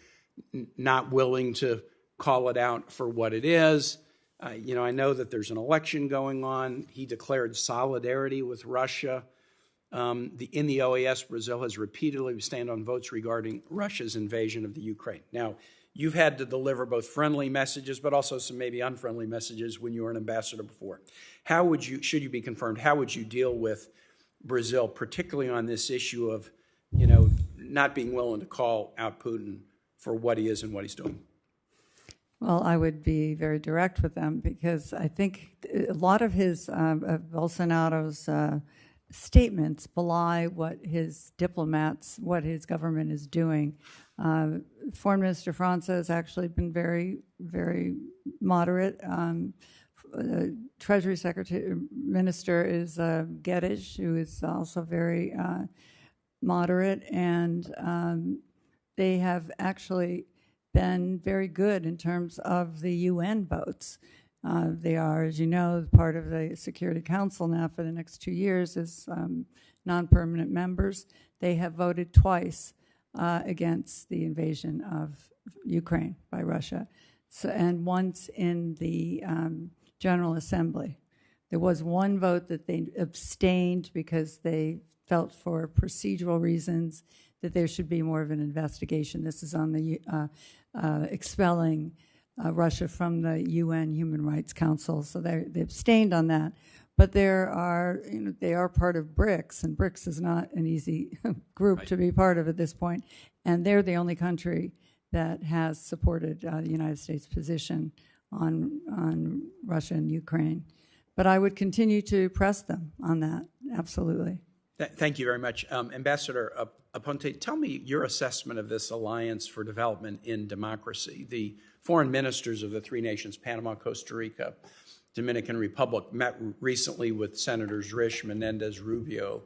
Speaker 1: not willing to call it out for what it is. I know that there's an election going on. He declared solidarity with Russia. In the OAS, Brazil has repeatedly stand on votes regarding Russia's invasion of the Ukraine. Now, you've had to deliver both friendly messages, but also some maybe unfriendly messages when you were an ambassador before. Should you be confirmed, how would you deal with Brazil, particularly on this issue of, not being willing to call out Putin for what he is and what he's doing?
Speaker 4: Well, I would be very direct with them, because I think a lot of Bolsonaro's statements belie what his diplomats, what his government is doing. Foreign Minister França has actually been very, very moderate. Treasury Secretary Minister is Guedes, who is also very moderate, and they have actually been very good in terms of the UN votes. They are, as you know, part of the Security Council now for the next 2 years as non-permanent members. They have voted twice against the invasion of Ukraine by Russia, and once in the General Assembly. There was one vote that they abstained because they felt, for procedural reasons, that there should be more of an investigation. This is on the expelling Russia from the UN Human Rights Council, so they abstained on that. But they are part of BRICS, and BRICS is not an easy group to be part of at this point. And they're the only country that has supported the United States position on Russia and Ukraine. But I would continue to press them on that, absolutely.
Speaker 1: Thank you very much. Ambassador Aponte, tell me your assessment of this Alliance for Development in Democracy. The foreign ministers of the three nations, Panama, Costa Rica, Dominican Republic, met recently with Senators Risch, Menendez, Rubio,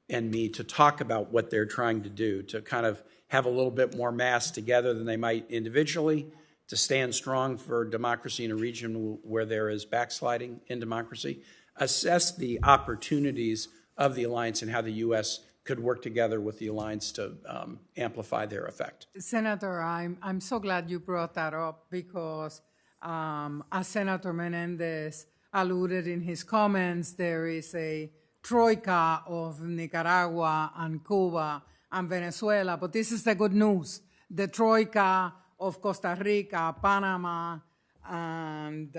Speaker 1: and me to talk about what they're trying to do, to kind of have a little bit more mass together than they might individually, to stand strong for democracy in a region where there is backsliding in democracy, assess the opportunities of the alliance and how the U.S. could work together with the alliance to amplify their effect.
Speaker 5: Senator, I'm so glad you brought that up, because as Senator Menendez alluded in his comments, there is a troika of Nicaragua and Cuba and Venezuela, but this is the good news. The troika of Costa Rica, Panama, and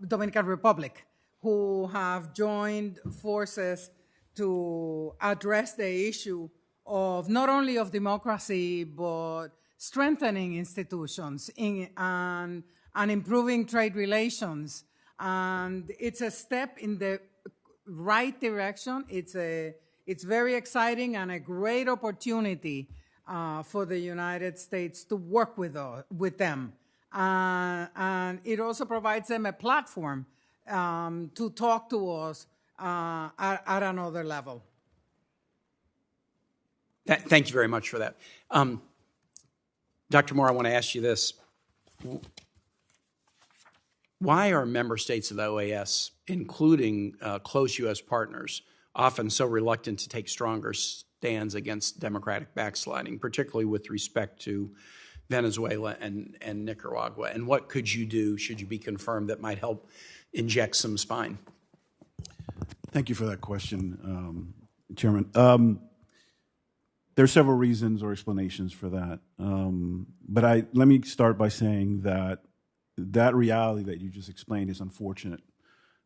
Speaker 5: Dominican Republic, who have joined forces to address the issue of not only of democracy, but strengthening institutions and improving trade relations. And it's a step in the right direction. It's very exciting and a great opportunity for the United States to work with them. And it also provides them a platform to talk to us at another level.
Speaker 1: Thank you very much for that. Dr. Moore, I want to ask you this. Why are member states of the OAS, including close U.S. partners, often so reluctant to take stronger stands against democratic backsliding, particularly with respect to Venezuela and Nicaragua? And what could you do, should you be confirmed, that might help inject some spine?
Speaker 6: Thank you for that question, Chairman. There are several reasons or explanations for that. But let me start by saying that reality that you just explained is unfortunate,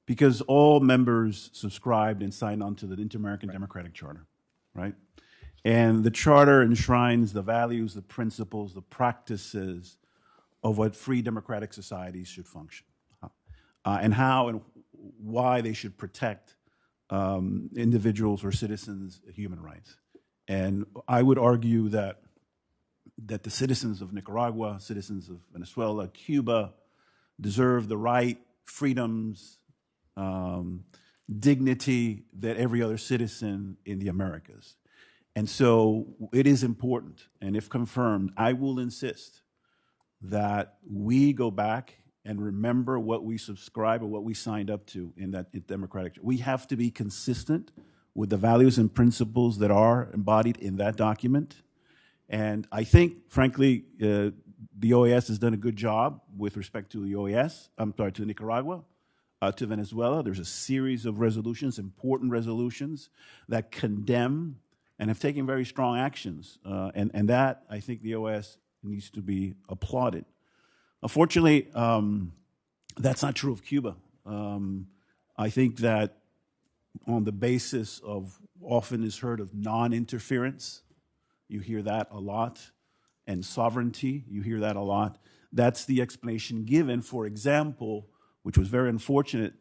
Speaker 6: because all members subscribed and signed on to the Inter-American Democratic Charter, right? And the charter enshrines the values, the principles, the practices of what free democratic societies should function, and how and why they should protect individuals or citizens' human rights. And I would argue that the citizens of Nicaragua, citizens of Venezuela, Cuba, deserve the right, freedoms, dignity that every other citizen in the Americas. And so it is important, and if confirmed, I will insist that we go back and remember what we subscribe or what we signed up to in that democratic. We have to be consistent with the values and principles that are embodied in that document. And I think, frankly, the OAS has done a good job with respect to to Nicaragua, to Venezuela. There's a series of resolutions, important resolutions, that condemn and have taken very strong actions. And that, I think, the OAS needs to be applauded. Unfortunately, that's not true of Cuba. I think that on the basis of, often is heard of non-interference, you hear that a lot, and sovereignty, you hear that a lot. That's the explanation given, for example, which was very unfortunate,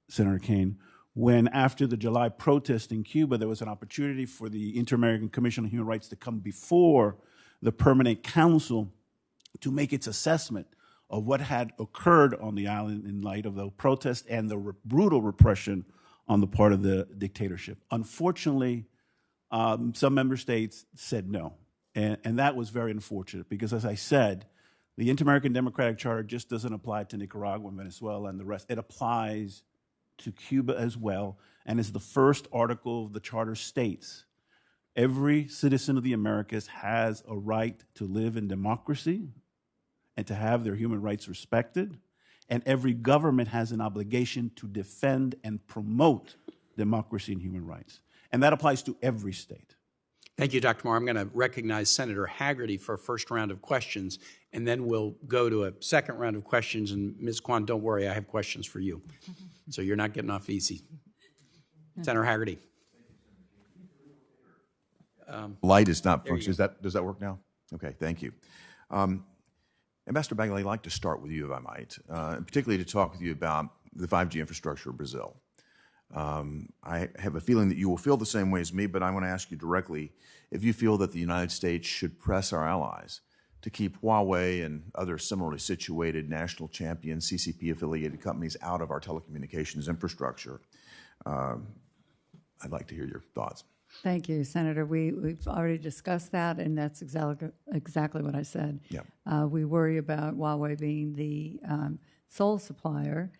Speaker 6: Senator Kane, when after the July protest in Cuba, there was an opportunity for the Inter-American Commission on Human Rights to come before the Permanent Council to make its assessment of what had occurred on the island in light of the protest and the brutal repression on the part of the dictatorship. Unfortunately, some member states said no, and that was very unfortunate because, as I said, the Inter-American Democratic Charter just doesn't apply to Nicaragua and Venezuela and the rest. It applies to Cuba as well, and as the first article of the Charter states, every citizen of the Americas has a right to live in democracy and to have their human rights respected, and every government has an obligation to defend and promote democracy and human rights. And that applies to every state.
Speaker 1: Thank you, Dr. Moore. I'm going to recognize Senator Haggerty for a first round of questions, and then we'll go to a second round of questions. And Ms. Kwan, don't worry, I have questions for you. So you're not getting off easy. Senator Haggerty.
Speaker 12: Light is not functioning. Does that work now? Okay, thank you. Ambassador Bagley, I'd like to start with you, if I might, and particularly to talk with you about the 5G infrastructure of Brazil. I have a feeling that you will feel the same way as me, but I want to ask you directly if you feel that the United States should press our allies to keep Huawei and other similarly situated national champion CCP-affiliated companies out of our telecommunications infrastructure. I'd like to hear your thoughts.
Speaker 4: Thank you, Senator. We've already discussed that, and that's exactly what I said. Yeah. We worry about Huawei being the sole supplier.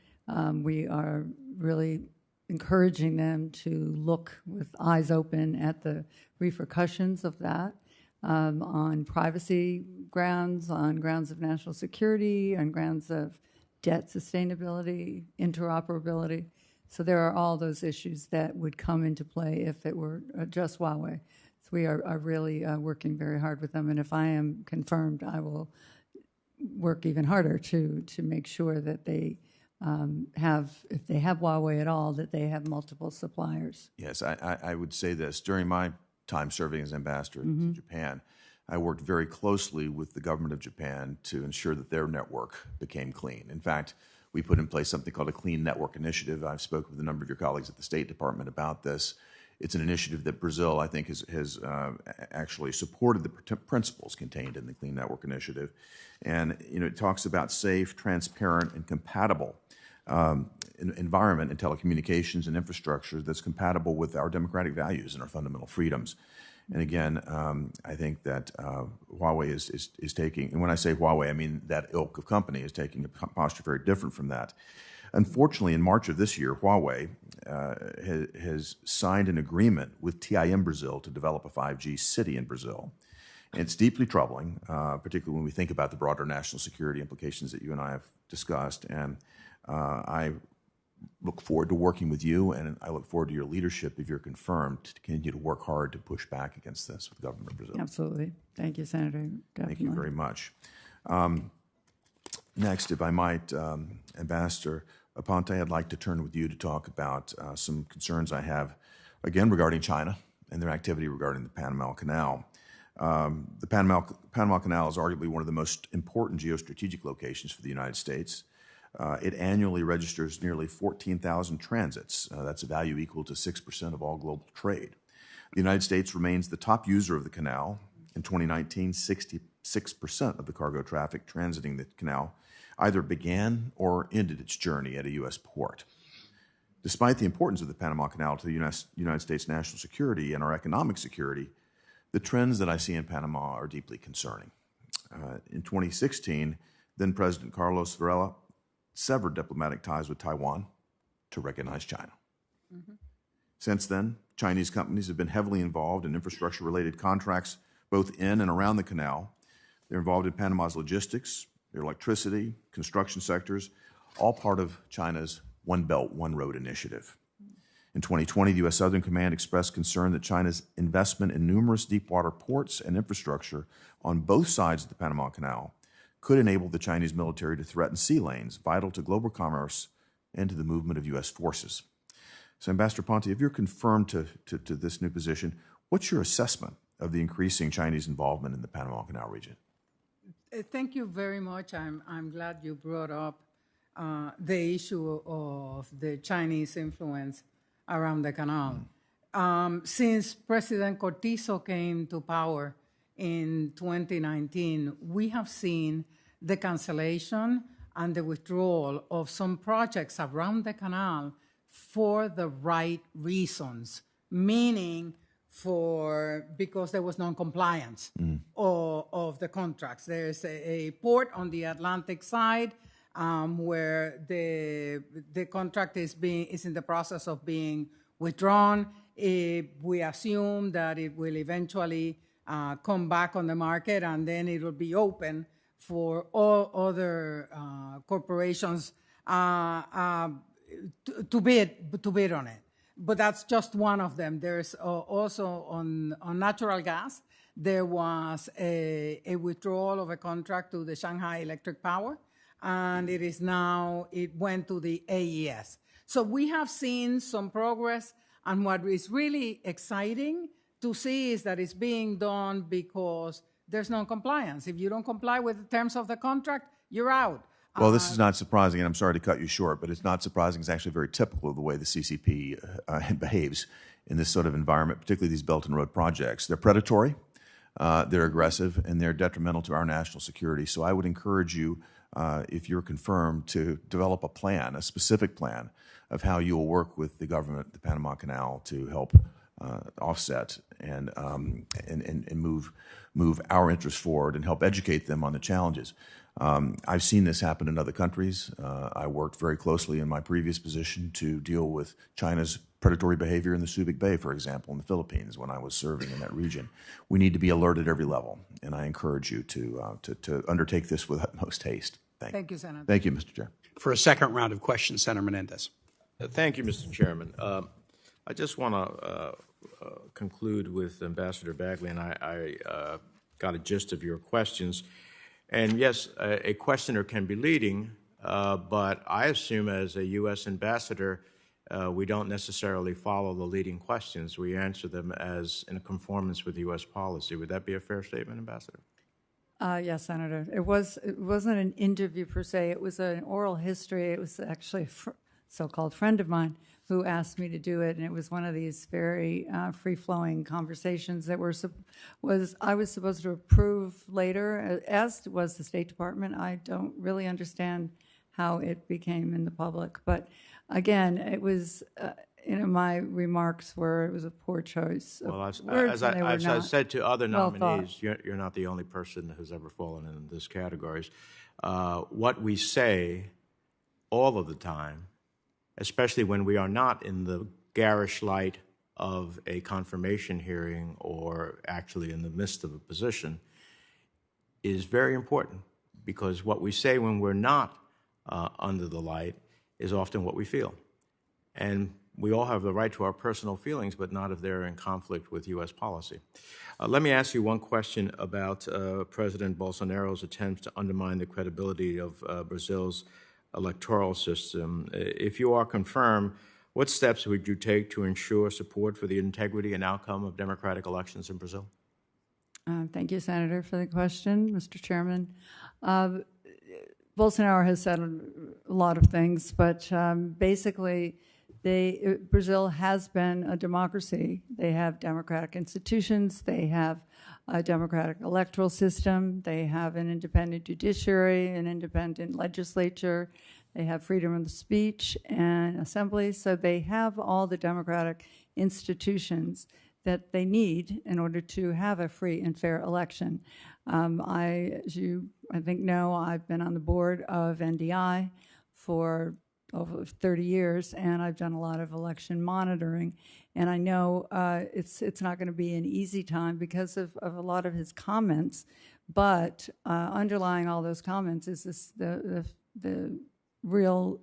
Speaker 4: We are really encouraging them to look with eyes open at the repercussions of that on privacy grounds, on grounds of national security, on grounds of debt sustainability, interoperability. So there are all those issues that would come into play if it were just Huawei. So we are really working very hard with them, and if I am confirmed, I will work even harder to make sure that they if they have Huawei at all, that they have multiple suppliers.
Speaker 12: Yes, I would say this. During my time serving as ambassador to Japan, I worked very closely with the government of Japan to ensure that their network became clean. In fact, We put in place something called a Clean Network Initiative. I've spoken with a number of your colleagues at the State Department about this. It's an initiative that Brazil, I think, has actually supported the principles contained in the Clean Network Initiative. And it talks about safe, transparent, and compatible environment and telecommunications and infrastructure that's compatible with our democratic values and our fundamental freedoms. And again, I think that Huawei is taking, and when I say Huawei, I mean that ilk of company is taking a posture very different from that. Unfortunately, in March of this year, Huawei has signed an agreement with TIM Brazil to develop a 5G city in Brazil. And it's deeply troubling, particularly when we think about the broader national security implications that you and I have discussed. And I look forward to working with you, and I look forward to your leadership, if you're confirmed, to continue to work hard to push back against this with the government of Brazil.
Speaker 4: Absolutely. Thank you, Senator. Definitely.
Speaker 12: Thank you very much. Next, if I might, Ambassador Aponte, I'd like to turn with you to talk about some concerns I have, again, regarding China and their activity regarding the Panama Canal. The Panama Canal is arguably one of the most important geostrategic locations for the United States. It annually registers nearly 14,000 transits. That's a value equal to 6% of all global trade. The United States remains the top user of the canal. In 2019, 66% of the cargo traffic transiting the canal either began or ended its journey at a U.S. port. Despite the importance of the Panama Canal to the United States national security and our economic security, the trends that I see in Panama are deeply concerning. In 2016, then President Carlos Varela severed diplomatic ties with Taiwan to recognize China. Mm-hmm. Since then, Chinese companies have been heavily involved in infrastructure-related contracts both in and around the canal. They're involved in Panama's logistics, their electricity, construction sectors, all part of China's One Belt, One Road initiative. In 2020, the U.S. Southern Command expressed concern that China's investment in numerous deepwater ports and infrastructure on both sides of the Panama Canal could enable the Chinese military to threaten sea lanes vital to global commerce and to the movement of U.S. forces. So, Ambassador Aponte, if you're confirmed to this new position, what's your assessment of the increasing Chinese involvement in the Panama Canal region?
Speaker 5: Thank you very much. I'm glad you brought up the issue of the Chinese influence around the canal. Since President Cortizo came to power in 2019, we have seen the cancellation and the withdrawal of some projects around the canal for the right reasons, meaning because there was non-compliance of the contracts. There's a port on the Atlantic side where the contract is in the process of being withdrawn. We assume that it will eventually come back on the market, and then it will be open for all other corporations to bid on it. But that's just one of them. There's also on natural gas, there was a withdrawal of a contract to the Shanghai Electric Power, and it went to the AES. So we have seen some progress, and what is really exciting to see is that it's being done because there's non-compliance. If you don't comply with the terms of the contract, you're out.
Speaker 12: Well, this is not surprising, and I'm sorry to cut you short, but it's not surprising. It's actually very typical of the way the CCP behaves in this sort of environment, particularly these Belt and Road projects. They're predatory, they're aggressive, and they're detrimental to our national security. So I would encourage you, if you're confirmed, to develop a plan, a specific plan of how you will work with the government, the Panama Canal, to help offset and move our interests forward and help educate them on the challenges. I've seen this happen in other countries. I worked very closely in my previous position to deal with China's predatory behavior in the Subic Bay, for example, in the Philippines when I was serving in that region. We need to be alert at every level, and I encourage you to undertake this with utmost haste.
Speaker 5: Thank you, Senator.
Speaker 12: Thank you, Mr. Chair.
Speaker 1: For a second round of questions, Senator Menendez.
Speaker 10: Thank you, Mr. Chairman. I just want to conclude with Ambassador Bagley, and I got a gist of your questions. And yes, a questioner can be leading, but I assume as a U.S. ambassador, we don't necessarily follow the leading questions. We answer them as in conformance with U.S. policy. Would that be a fair statement, Ambassador?
Speaker 4: Yes, Senator. It wasn't an interview per se. It was an oral history. It was actually a so-called friend of mine who asked me to do it, and it was one of these very free-flowing conversations that I was supposed to approve later, as was the State Department. I don't really understand how it became in the public, but again, it was. My remarks were it was a poor choice of words, and they were
Speaker 10: as I
Speaker 4: not
Speaker 10: said to other
Speaker 4: well
Speaker 10: nominees,
Speaker 4: thought.
Speaker 10: you're not the only person who's ever fallen in this categories. What we say all of the time, especially when we are not in the garish light of a confirmation hearing or actually in the midst of a position, is very important, because what we say when we're not under the light is often what we feel. And we all have the right to our personal feelings, but not if they're in conflict with U.S. policy. Let me ask you one question about President Bolsonaro's attempts to undermine the credibility of Brazil's electoral system. If you are confirmed, what steps would you take to ensure support for the integrity and outcome of democratic elections in Brazil?
Speaker 4: Thank you, Senator, for the question, Mr. Chairman. Bolsonaro has said a lot of things, but basically, Brazil has been a democracy. They have democratic institutions. They have a democratic electoral system. They have an independent judiciary, an independent legislature. They have freedom of speech and assembly. So they have all the democratic institutions that they need in order to have a free and fair election. As you, I think, know, I've been on the board of NDI for over 30 years, and I've done a lot of election monitoring. And I know it's not going to be an easy time because of a lot of his comments, but underlying all those comments is the real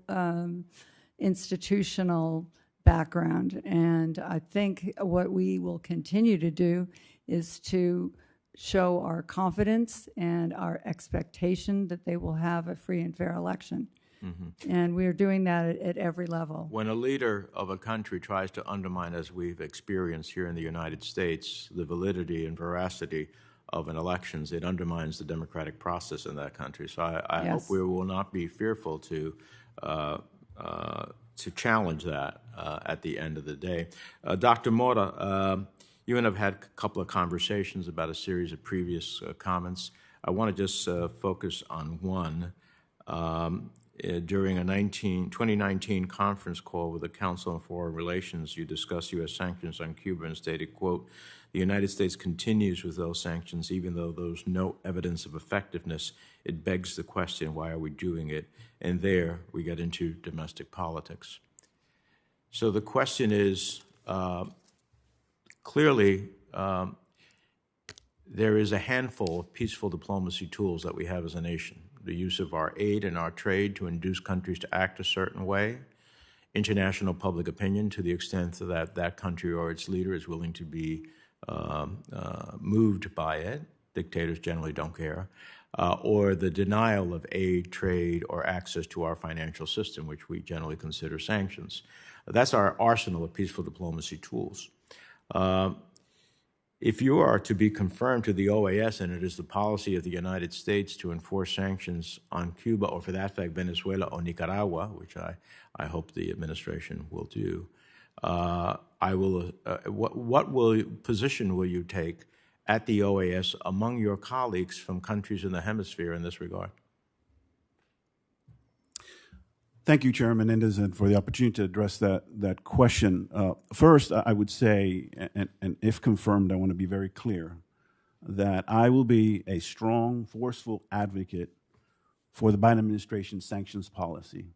Speaker 4: institutional background. And I think what we will continue to do is to show our confidence and our expectation that they will have a free and fair election. Mm-hmm. And we're doing that at every level.
Speaker 10: When a leader of a country tries to undermine, as we've experienced here in the United States, the validity and veracity of an elections, it undermines the democratic process in that country. So I hope we will not be fearful to challenge that at the end of the day. Dr. Mora, you and I have had a couple of conversations about a series of previous comments. I want to just focus on one. During a 2019 conference call with the Council on Foreign Relations, you discussed U.S. sanctions on Cuba and stated, quote, "The United States continues with those sanctions even though there's no evidence of effectiveness. It begs the question, why are we doing it?" And there we get into domestic politics. So the question is, clearly, there is a handful of peaceful diplomacy tools that we have as a nation. The use of our aid and our trade to induce countries to act a certain way, international public opinion to the extent that that country or its leader is willing to be moved by it. Dictators generally don't care. Or the denial of aid, trade, or access to our financial system, which we generally consider sanctions. That's our arsenal of peaceful diplomacy tools. If you are to be confirmed to the OAS, and it is the policy of the United States to enforce sanctions on Cuba, or for that fact, Venezuela or Nicaragua, which I hope the administration will do, what position will you take at the OAS among your colleagues from countries in the Hemisphere in this regard?
Speaker 6: Thank you, Chairman Menendez, and for the opportunity to address that question. First, I would say, and if confirmed, I want to be very clear, that I will be a strong, forceful advocate for the Biden administration's sanctions policy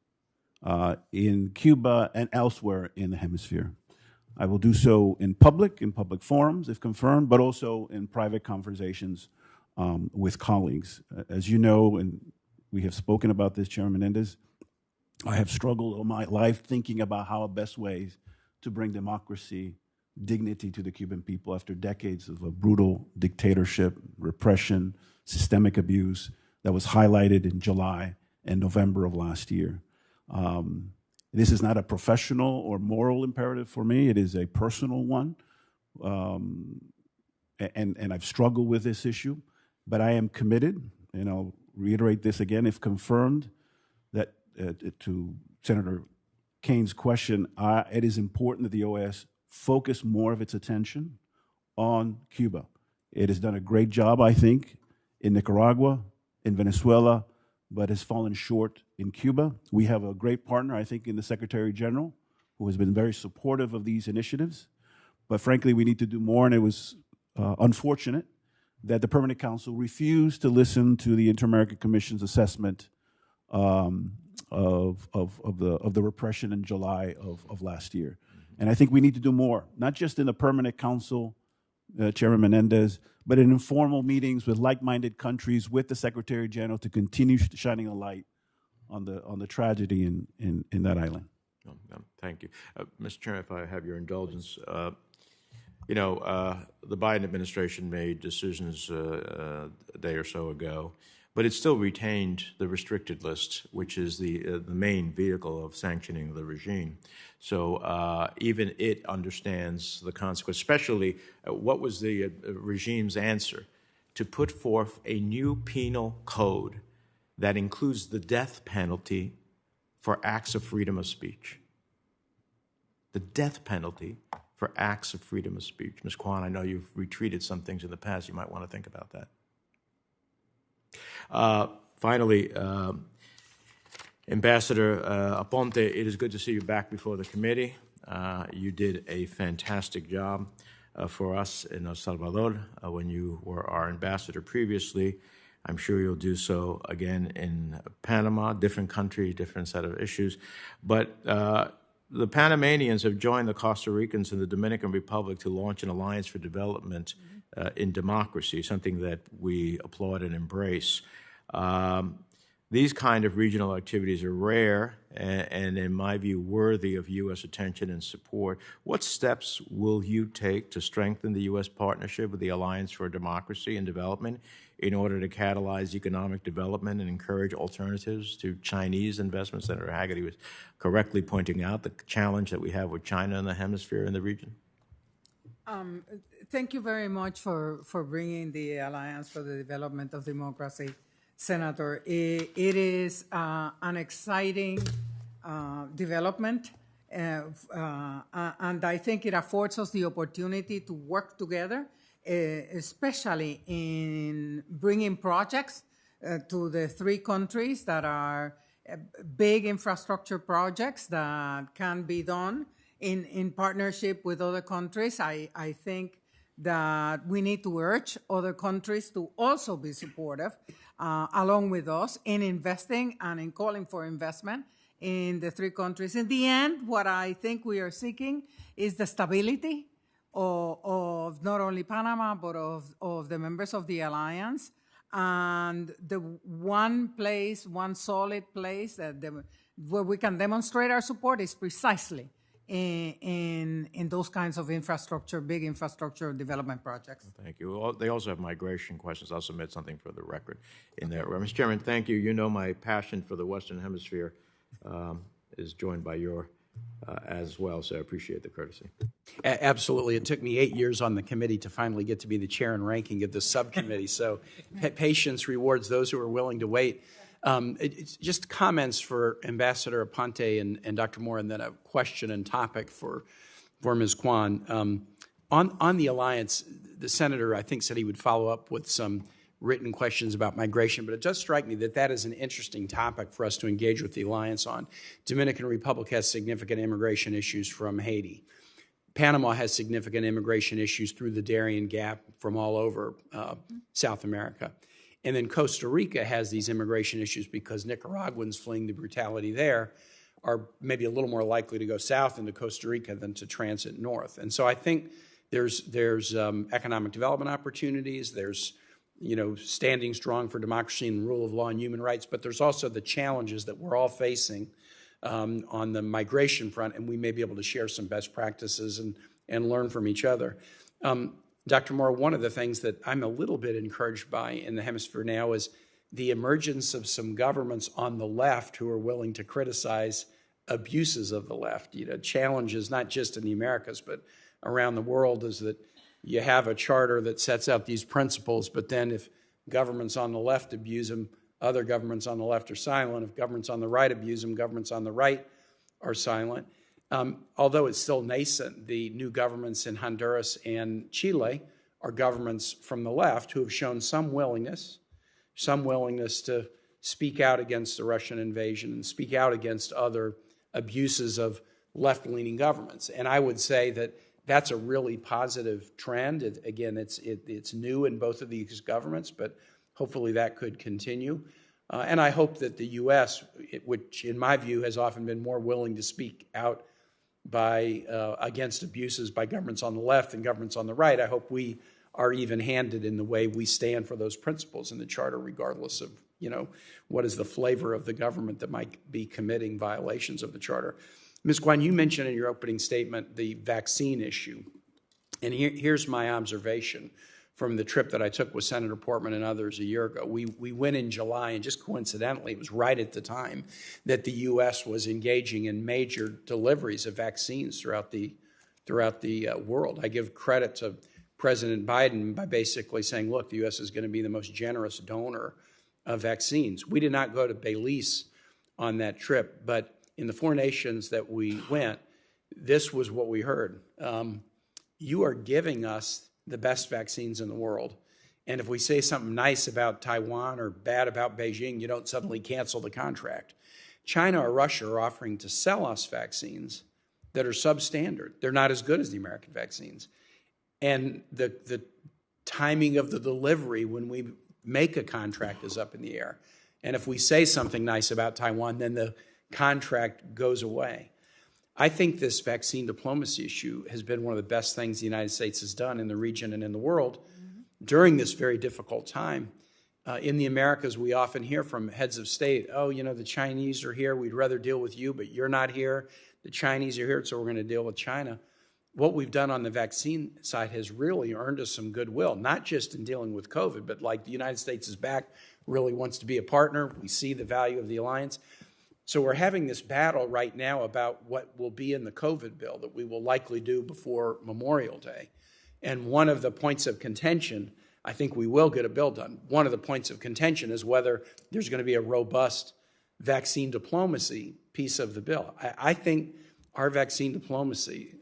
Speaker 6: in Cuba and elsewhere in the Hemisphere. I will do so in public forums, if confirmed, but also in private conversations with colleagues. As you know, and we have spoken about this, Chairman Menendez, I have struggled all my life thinking about how best ways to bring democracy, dignity to the Cuban people after decades of a brutal dictatorship, repression, systemic abuse that was highlighted in July and November of last year. This is not a professional or moral imperative for me. It is a personal one. And I've struggled with this issue. But I am committed, and I'll reiterate this again, if confirmed, that to Senator Kane's question, it is important that the OAS focus more of its attention on Cuba. It has done a great job, I think, in Nicaragua, in Venezuela, but has fallen short in Cuba. We have a great partner, I think, in the Secretary General, who has been very supportive of these initiatives. But frankly, we need to do more, and it was unfortunate that the Permanent Council refused to listen to the Inter-American Commission's assessment of the repression in July of last year. And I think we need to do more, not just in the Permanent Council, Chairman Menendez, but in informal meetings with like-minded countries, with the Secretary General, to continue shining a light on the tragedy in that island.
Speaker 10: Thank you. Mr. Chairman, if I have your indulgence, the Biden administration made decisions a day or so ago, but it still retained the restricted list, which is the main vehicle of sanctioning the regime. So even it understands the consequence, especially what was the regime's answer? To put forth a new penal code that includes the death penalty for acts of freedom of speech. The death penalty for acts of freedom of speech. Ms. Kwan, I know you've retreated some things in the past. You might want to think about that. Finally, Ambassador Aponte, it is good to see you back before the committee. You did a fantastic job for us in El Salvador when you were our ambassador previously. I'm sure you'll do so again in Panama, different country, different set of issues. But the Panamanians have joined the Costa Ricans and the Dominican Republic to launch an alliance for development in democracy, something that we applaud and embrace. These kind of regional activities are rare and, in my view, worthy of U.S. attention and support. What steps will you take to strengthen the U.S. partnership with the Alliance for Democracy and Development in order to catalyze economic development and encourage alternatives to Chinese investments? Senator Hagerty was correctly pointing out the challenge that we have with China in the hemisphere and the region.
Speaker 5: Thank you very much for bringing the Alliance for the Development of Democracy, Senator. It is an exciting development, and I think it affords us the opportunity to work together, especially in bringing projects to the three countries that are big infrastructure projects that can be done in partnership with other countries. I think that we need to urge other countries to also be supportive along with us in investing and in calling for investment in the three countries. In the end, what I think we are seeking is the stability of not only Panama, but of the members of the alliance. And the one place, one solid place where we can demonstrate our support is precisely in those kinds of infrastructure, big infrastructure development projects.
Speaker 10: Thank you. They also have migration questions. I'll submit something for the record in that. Mr. Chairman, thank you. You know my passion for the Western Hemisphere is joined by your as well, so I appreciate the courtesy.
Speaker 1: Absolutely. It took me 8 years on the committee to finally get to be the chair and ranking of the subcommittee, so patience rewards those who are willing to wait. It's just comments for Ambassador Aponte and Dr. Moore, and then a question and topic for Ms. Kwan. On the alliance, the senator, I think, said he would follow up with some written questions about migration, but it does strike me that that is an interesting topic for us to engage with the alliance on. Dominican Republic has significant immigration issues from Haiti. Panama has significant immigration issues through the Darien Gap from all over South America. And then Costa Rica has these immigration issues because Nicaraguans fleeing the brutality there are maybe a little more likely to go south into Costa Rica than to transit north. And so I think there's economic development opportunities, there's standing strong for democracy and rule of law and human rights, but there's also the challenges that we're all facing on the migration front, and we may be able to share some best practices and learn from each other. Dr. Moore, one of the things that I'm a little bit encouraged by in the hemisphere now is the emergence of some governments on the left who are willing to criticize abuses of the left. Challenges not just in the Americas, but around the world is that you have a charter that sets out these principles, but then if governments on the left abuse them, other governments on the left are silent. If governments on the right abuse them, governments on the right are silent. Although it's still nascent, the new governments in Honduras and Chile are governments from the left who have shown some willingness to speak out against the Russian invasion and speak out against other abuses of left-leaning governments. And I would say that that's a really positive trend. It's new in both of these governments, but hopefully that could continue. And I hope that the U.S., which in my view has often been more willing to speak out against abuses by governments on the left and governments on the right, I hope we are even-handed in the way we stand for those principles in the Charter, regardless of what is the flavor of the government that might be committing violations of the Charter. Ms. Kwan, you mentioned in your opening statement the vaccine issue. And here's my observation from the trip that I took with Senator Portman and others a year ago. We went in July, and just coincidentally, it was right at the time that the U.S. was engaging in major deliveries of vaccines throughout the world. I give credit to President Biden by basically saying, look, the U.S. is going to be the most generous donor of vaccines. We did not go to Belize on that trip, but in the 4 nations that we went, this was what we heard. You are giving us the best vaccines in the world. And if we say something nice about Taiwan or bad about Beijing, you don't suddenly cancel the contract. China or Russia are offering to sell us vaccines that are substandard. They're not as good as the American vaccines. And the timing of the delivery when we make a contract is up in the air. And if we say something nice about Taiwan, then the contract goes away. I think this vaccine diplomacy issue has been one of the best things the United States has done in the region and in the world during this very difficult time. In the Americas, we often hear from heads of state, the Chinese are here, we'd rather deal with you, but you're not here. The Chinese are here, so we're going to deal with China. What we've done on the vaccine side has really earned us some goodwill, not just in dealing with COVID, but like the United States is back, really wants to be a partner. We see the value of the alliance. So we're having this battle right now about what will be in the COVID bill that we will likely do before Memorial Day. And one of the points of contention, I think we will get a bill done. One of the points of contention is whether there's going to be a robust vaccine diplomacy piece of the bill. I think our vaccine diplomacy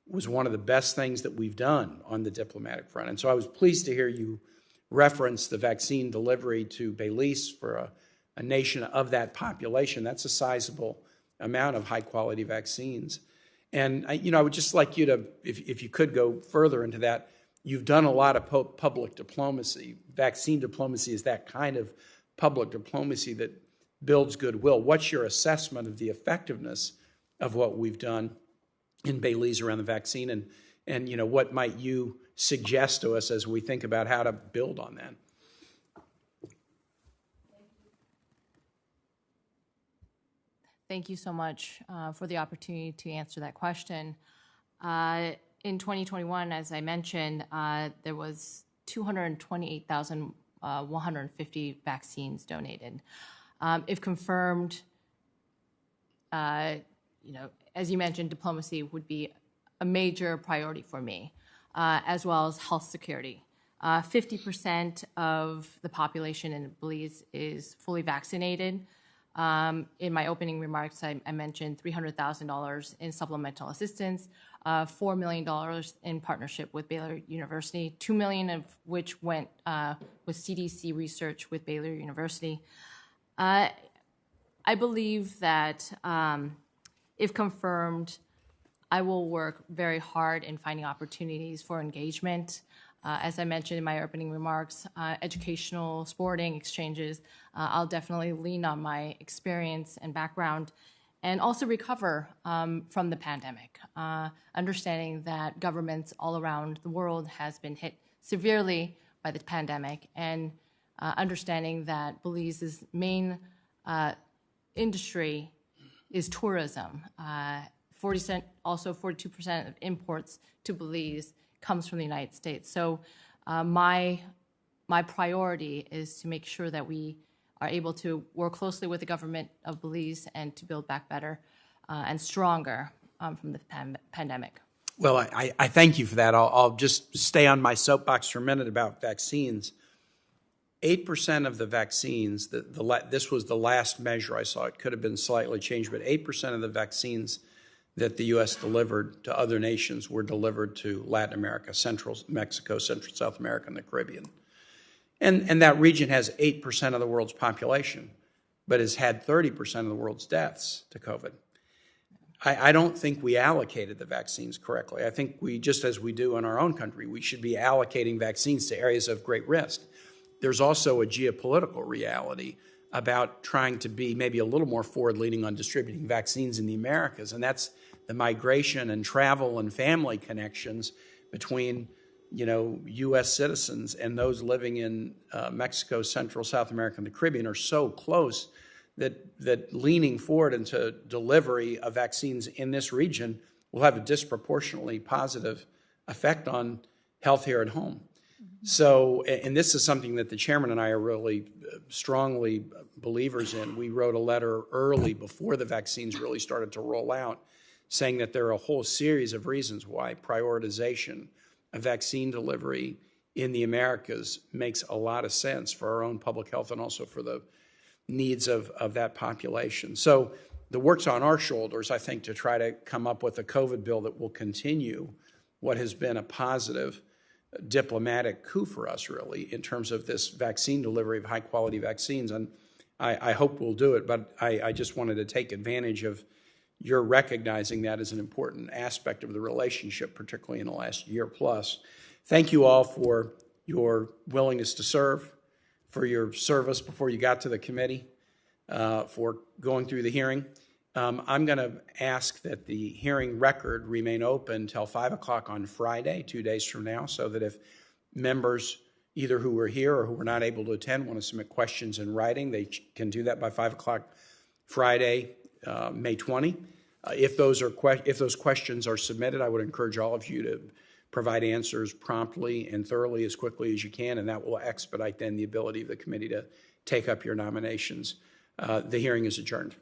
Speaker 1: was one of the best things that we've done on the diplomatic front. And so I was pleased to hear you reference the vaccine delivery to Belize for a nation of that population. That's a sizable amount of high-quality vaccines. And I would just like you to, if you could go further into that, you've done a lot of public diplomacy. Vaccine diplomacy is that kind of public diplomacy that builds goodwill. What's your assessment of the effectiveness of what we've done in Belize around the vaccine, and what might you suggest to us as we think about how to build on that?
Speaker 7: Thank you so much for the opportunity to answer that question. In 2021, as I mentioned, there was 228,150 vaccines donated. If confirmed, as you mentioned, diplomacy would be a major priority for me, as well as health security. 50% of the population in Belize is fully vaccinated. In my opening remarks, I mentioned $300,000 in supplemental assistance, $4 million in partnership with Baylor University, $2 million of which went with CDC research with Baylor University. I believe that if confirmed, I will work very hard in finding opportunities for engagement. As I mentioned in my opening remarks, educational, sporting exchanges, I'll definitely lean on my experience and background and also recover from the pandemic, understanding that governments all around the world has been hit severely by the pandemic, and understanding that Belize's main industry is tourism. 42% of imports to Belize comes from the United States. So my priority is to make sure that we are able to work closely with the government of Belize and to build back better and stronger from the pandemic.
Speaker 1: Well, I thank you for that. I'll just stay on my soapbox for a minute about vaccines. 8% of the vaccines, this was the last measure I saw, it could have been slightly changed, but 8% of the vaccines that the U.S. delivered to other nations were delivered to Latin America, Central Mexico, Central South America, and the Caribbean. And that region has 8% of the world's population, but has had 30% of the world's deaths to COVID. I don't think we allocated the vaccines correctly. I think we, just as we do in our own country, we should be allocating vaccines to areas of great risk. There's also a geopolitical reality about trying to be maybe a little more forward-leaning on distributing vaccines in the Americas, and that's the migration and travel and family connections between, U.S. citizens and those living in Mexico, Central, South America, and the Caribbean are so close that leaning forward into delivery of vaccines in this region will have a disproportionately positive effect on health here at home. So, and this is something that the chairman and I are really strongly believers in. We wrote a letter early before the vaccines really started to roll out, saying that there are a whole series of reasons why prioritization of vaccine delivery in the Americas makes a lot of sense for our own public health and also for the needs of that population. So the work's on our shoulders, I think, to try to come up with a COVID bill that will continue what has been a positive diplomatic coup for us, really, in terms of this vaccine delivery of high-quality vaccines. And I hope we'll do it, but I just wanted to take advantage of your recognizing that as an important aspect of the relationship, particularly in the last year plus. Thank you all for your willingness to serve, for your service before you got to the committee, for going through the hearing. I'm going to ask that the hearing record remain open until 5 o'clock on Friday, 2 days from now, so that if members, either who were here or who were not able to attend, want to submit questions in writing, they can do that by 5 o'clock Friday, May 20. If those questions are submitted, I would encourage all of you to provide answers promptly and thoroughly as quickly as you can, and that will expedite then the ability of the committee to take up your nominations. The hearing is adjourned.